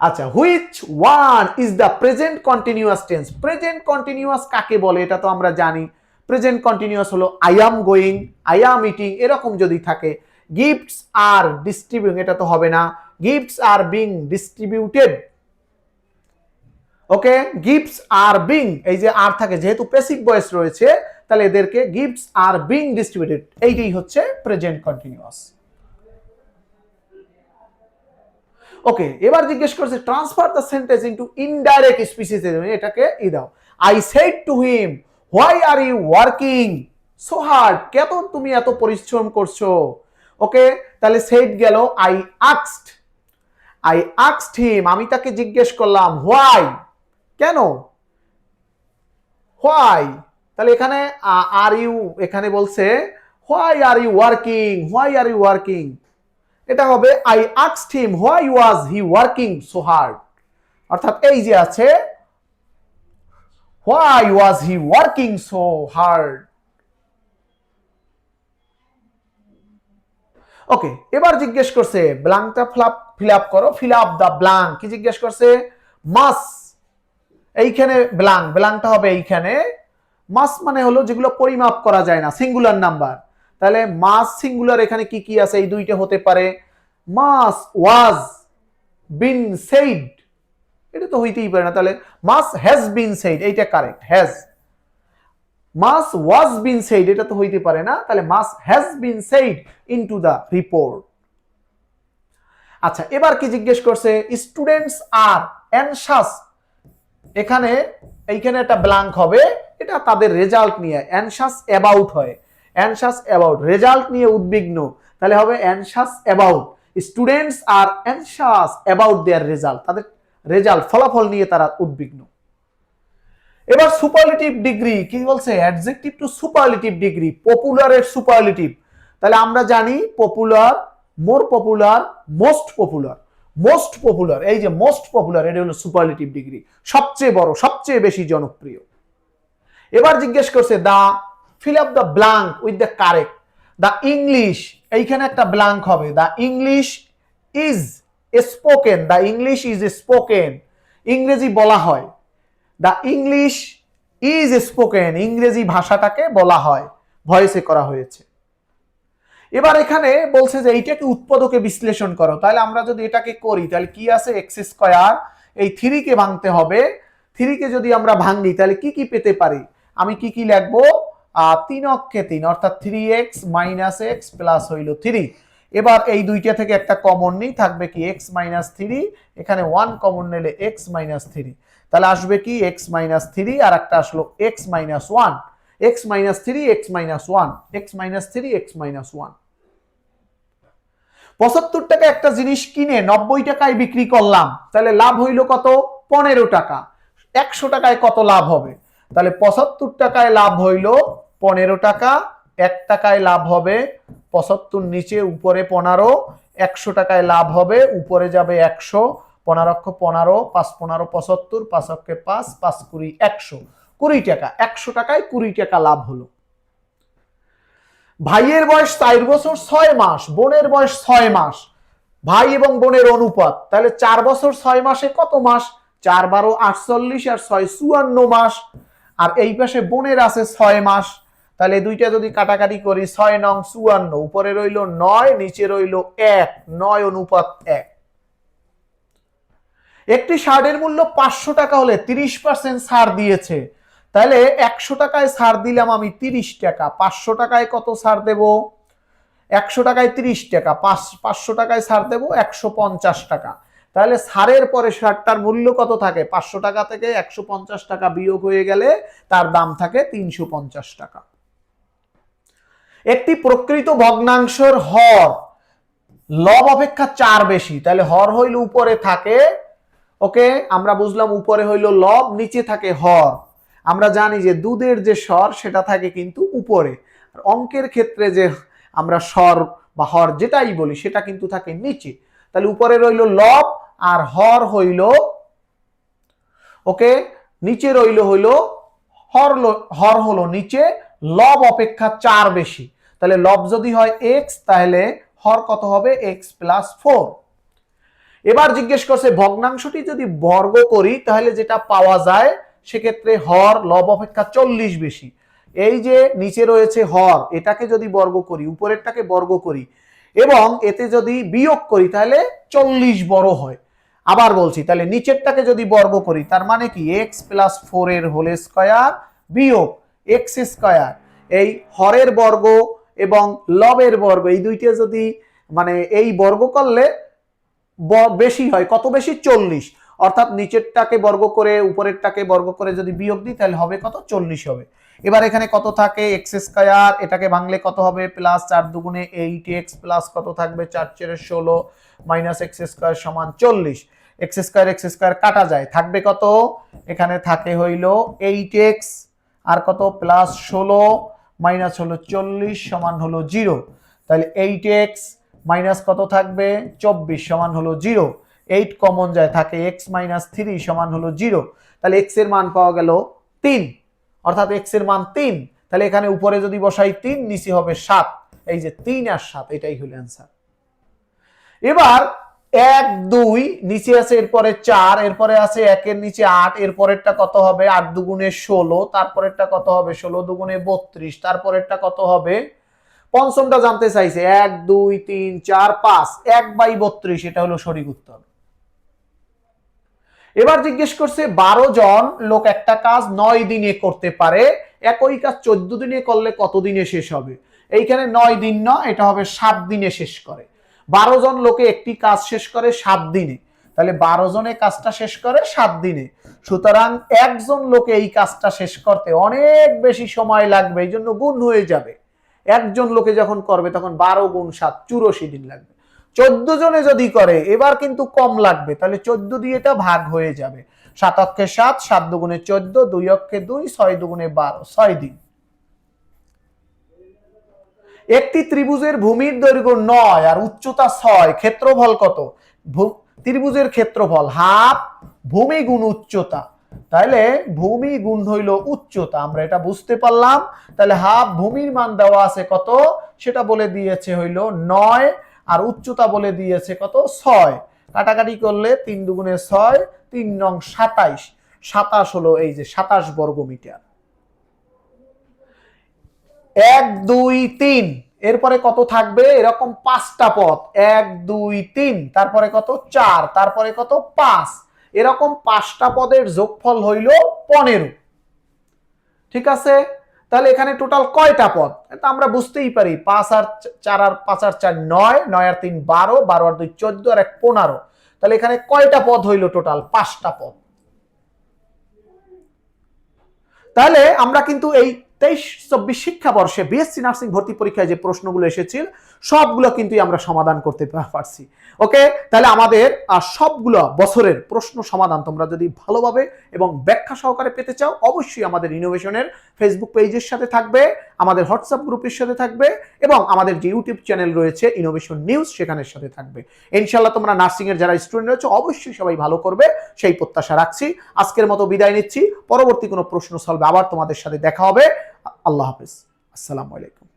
আচ্ছা, which one is the present continuous tense? Present continuous কাকে বলে এটা তো আমরা জানি। প্রেজেন্ট কন্টিনিউয়াস হলো I am going, I am eating, এরকম যদি থাকে। গিফটস আর ডিস্ট্রিবিউট, এটা তো হবে না। Gifts are being distributed. Okay, gifts are being, এই যে আর থাকে, যেহেতু প্যাসিভ ভয়েস রয়েছে, তাহলে এদেরকে গিফটস আর বিং ডিস্ট্রিবিউটেড, এইটাই হচ্ছে প্রেজেন্ট কন্টিনিউয়াস। ওকে, এবার জিজ্ঞেস করছে transfer the sentence into indirect speeches, এটাকে ই দাও। I said to him why are you working so hard, কেন তুমি এত পরিশ্রম করছো? ওকে, তাহলে সেড গেল। আই আস্কড হিম, আমি তাকে জিজ্ঞেস করলাম। হোয়াই, কেন? হোয়াই, তাহলে এখানে আর ইউ, এখানে বলছে why are you working, why are you working, এটা হবে I asked him why was he working so hard. অর্থাৎ এই যে আছে why was he working so hard. Okay, এবার জিজ্ঞেস করছে ব্ল্যাঙ্কটা ফিল আপ করো। ফিল আপ দ্য ব্ল্যাঙ্ক, কি জিজ্ঞেস করছে? মাস, এইখানে ব্ল্যাঙ্কটা হবে এইখানে। মাস মানে হলো যেগুলো পরিমাপ করা যায় না, সিঙ্গুলার নাম্বার। তাহলে মাস সিঙ্গুলার এখানে কি কি আছে? এই দুইটা হতে পারে। মাস ওয়াজ বিন সেইড, এটা তো হইতেই পারে না। তাহলে মাস হ্যাজ বিন সেইড, এইটা correct, has. Mass was been said, এটা তো হইতে পারে না। তাহলে mass has been said into the report. আচ্ছা, এবার কি জিজ্ঞেস করছে? স্টুডেন্টস আর অ্যানশাস, এখানে এইখানে একটা ব্ল্যাঙ্ক হবে, এটা তাদের রেজাল্ট নিয়ে। অ্যানশাস অ্যাবাউট হয়, অ্যানশাস অ্যাবাউট, রেজাল্ট নিয়ে উদ্বিগ্ন, তাহলে হবে anxious about. Students are anxious about their result, তাদের রেজাল্ট, ফলাফল নিয়ে তারা উদ্বিগ্ন। এবার সুপারলেটিভ ডিগ্রি কি বলছে? অ্যাডজেক্টিভ টু সুপারলেটিভ ডিগ্রি, পপুলারের সুপারলেটিভ। তাহলে আমরা জানি popular, more popular, most popular. Most popular, এই যে মোস্ট পপুলার, এটা হলো সুপারলেটিভ ডিগ্রি, সবচেয়ে বড়, সবচেয়ে বেশি জনপ্রিয়। এবার জিজ্ঞেস করছে the fill up the blank with the correct. The English, এইখানে একটা ব্ল্যাঙ্ক হবে। The English is spoken, the English is spoken, ইংরেজি বলা হয়। দা ইংলিশ ইজ স্পোকেন, ইংরেজি ভাষাটাকে বলা হয়, ভয়েসে করা হয়েছে। এবার এখানে বলছে যে এইটাকে উৎপাদকে বিশ্লেষণ করো। তাহলে আমরা যদি এটাকে করি তাহলে কি আছে? এক্স স্কয়ার, এই 3 কে ভাঙতে হবে। 3 কে যদি আমরা ভাঙি তাহলে কি কি পেতে পারি? আমি কি কি লিখবো? 3 অক্ষে 3, অর্থাৎ 3x - x প্লাস হইল 3। এবার এই দুইটা থেকে একটা কমন নেই, থাকবে কি x - 3, এখানে 1 কমন নিলে x - 3, তাহলে আসবে কি x - 3, আর একটা আসলো x - 1, x - 3, x - 1, x - 3, x - 1। 75 টাকা একটা জিনিস কিনে 90 টাকায় বিক্রি করলাম, তাহলে লাভ হইল কত? 15 টাকা। 100 টাকায় কত লাভ হবে? তাহলে 75 টাকায় লাভ হইল 15 টাকা, 1 টাকায় লাভ হবে 75, নিচে উপরে 15, 100 টাকায় লাভ হবে উপরে যাবে 100, 15 15, 5 15 75, 5 5, 5 20 100, 20 টাকা, 100 টাকায় 20 টাকা লাভ হলো। ভাইয়ের বয়স 4 বছর 6 মাস, বোনের বয়স 6 মাস, ভাই এবং বোনের অনুপাত, তাহলে 4 বছর 6 মাসে কত মাস? 4 12 48 আর 6 54 মাস। আর এই পাশে বোনের আছে 6 মাস, তাহলে দুইটা যদি কাটাকাটি করি 6 নং 54, উপরে রইল 9, নিচে রইল 1, 9 অনুপাত 1। একটি শার্টের মূল্য 500 টাকা হলে 30% ছাড় দিয়েছে, তাহলে 100 টাকায় ছাড় দিলাম আমি 30 টাকা, 500 টাকায় কত ছাড় দেব? 100 টাকায় 30 টাকা, 500 টাকায় ছাড় দেব 150 টাকা। তাহলে ছাড়ের পরে শার্টটার মূল্য কত থাকে? 500 টাকা থেকে 150 টাকা বিয়োগ হয়ে গেলে তার দাম থাকে 350 টাকা। একটি প্রকৃত ভগ্নাংশের হর লব অপেক্ষা 4 বেশি, তাহলে হর হইল উপরে থাকে, ওকে আমরা বুঝলাম উপরে হইল লব, নিচে থাকে হর। আমরা জানি যে দুধের যে স্বর সেটা থাকে কিন্তু উপরে, আর অঙ্কের ক্ষেত্রে যে আমরা স্বর বা হর যেটাই বলি সেটা কিন্তু থাকে নিচে। তাহলে উপরে রইল লব আর হর হইল, ওকে নিচে রইল হইল হর হলো নিচে, লব অপেক্ষা 4 বেশি। তাহলে লব যদি হয় x, তাহলে হর কত হবে? x + 4। এবার জিজ্ঞেস করছে ভগ্নাংশটি যদি বর্গ করি তাহলে যেটা পাওয়া যায় সেক্ষেত্রে হর লব অপেক্ষা 40 বেশি। এই যে নিচে রয়েছে হর, এটাকে যদি বর্গ করি, উপরেরটাকে বর্গ করি এবং এতে যদি বিয়োগ করি তাহলে 40 বড় হয়। আবার বলছি, তাহলে নিচেরটাকে যদি বর্গ করি তার মানে কি x + 4 এর হোল স্কয়ার বিয়োগ x স্কয়ার। এই হরের বর্গ এবং লবের বর্গ এই দুইটা যদি মানে এই বর্গ করলে বেশি হয়, কত বেশি? 40। অর্থাৎ নিচেরটাকে বর্গ করে উপরেরটাকে বর্গ করে যদি বিয়োগ দিই তাহলে হবে কত? 40 হবে। এবার এখানে কত থাকে? x স্কয়ার, এটাকে ভাঙলে কত হবে? প্লাস 4 দুগুণে 8x প্লাস কত থাকবে? 4 4 16 মাইনাস x স্কয়ার সমান 40। x স্কয়ার কাটা যায়, থাকবে কত? এখানে থাকে হইল 8x আর কত প্লাস 16 মাইনাস হলো 40 সমান হলো 0। তাহলে 8x মাইনাস কত থাকবে? 24 সমান হলো 0। 8 কমন যায়, থাকে x - 3 সমান হলো 0। তাহলে x এর মান পাওয়া গেল 3, অর্থাৎ x এর মান 3। তাহলে এখানে উপরে যদি বসাই 3, নিচে হবে 7। এই যে 3 আর 7, এটাই হলো অ্যান্সার। এবার 1 2 নিচে আছে, এরপরে 4, এরপরে আছে 1 এর নিচে 8, এরপরেরটা কত হবে? 8 দুগুণে 16, তারপরেরটা কত হবে? 16 দুগুণে 32, তারপরেরটা কত হবে? পঞ্চমটা জানতে চাইছে 1 2 3 4 5, 1/32, এটা হলো সঠিক উত্তর। এবার জিজ্ঞেস করছে 12 জন লোক একটা কাজ 9 দিনে করতে পারে, একই কাজ 14 দিনে করলে কত দিনে শেষ হবে? এইখানে 9 দিন নয়, এটা হবে 7 দিনে শেষ করে। 12 জন লোকে একটি কাজ শেষ করে 7 দিনে, তাহলে 12 জনে কাজটা শেষ করে 7 দিনে। সুতরাং একজন লোকে এই কাজটা শেষ করতে অনেক বেশি সময় লাগবে, এই জন্য গুণ হয়ে যাবে। একজন লোকে যখন করবে তখন 12 গুণ 7 84 দিন লাগবে। 14 জনে যদি করে এবার কিন্তু কম লাগবে, তাহলে 14 দিয়ে এটা ভাগ হয়ে যাবে। 7 অক্ষে 7, 7 দুগুণে 14, 2 অক্ষে 2, 6 দুগুণে 12, 6 দিন। একটি ত্রিভুজের ভূমির দৈর্ঘ্য 9 আর উচ্চতা 6, ক্ষেত্রফল কত? ত্রিভুজের ক্ষেত্রফল হাফ ভূমি গুণ উচ্চতা, তাহলে ভূমি গুণ হইল উচ্চতা, আমরা এটা বুঝতে পারলাম। তাহলে হাফ ভূমির মান দেওয়া আছে কত, সেটা বলে দিয়েছে হইল 9 আর উচ্চতা বলে দিয়েছে কত? 6। কাটাকাটি করলে 3 দুগুণে 6, 3 নং 27, 27 হলো এই যে 27 বর্গ মিটার। 1 2 3, এরপরে কত থাকবে? এরকম 5টা পদ, 1 2 3, তারপরে কত? 4, তারপরে কত? 5, এরকম 5টা পদের যোগফল হইল 15। ঠিক আছে, তাহলে এখানে টোটাল কয়টা পদ? এটা আমরা বুঝতেই পারি, 5 আর 4 আর 5 আর 4 9, 9 আর 3 12, 12 আর 2 14 আর 1 15। তাহলে এখানে কয়টা পদ হইল? টোটাল 5টা পদ। তাহলে আমরা কিন্তু এই 23-24 শিক্ষাবর্ষে বিএসসি নার্সিং ভর্তি পরীক্ষায় যে প্রশ্নগুলো এসেছিল সবগুলো কিন্তু আমরা সমাধান করতে পারছি। ওকে, তাহলে আমাদের সবগুলো বছরের প্রশ্ন সমাধান তোমরা যদি ভালোভাবে এবং ব্যাখ্যা সহকারে পেতে চাও অবশ্যই আমাদের ইনোভেশনের ফেসবুক পেজের সাথে থাকবে। আমাদের হোয়াটসঅ্যাপ গ্রুপের সাথে থাকবে এবং আমাদের যে ইউটিউব চ্যানেল রয়েছে ইনোভেশন নিউজ সেখানের সাথে থাকবে। ইনশাআল্লাহ তোমরা নার্সিং এর যারা স্টুডেন্ট রয়েছে অবশ্যই সবাই ভালো করবে সেই প্রত্যাশা রাখছি। আজকের মতো বিদায় নিচ্ছি, পরবর্তী কোনো প্রশ্ন সলভে আবার তোমাদের সাথে দেখা হবে। আল্লাহ হাফেজ, আসসালামু আলাইকুম।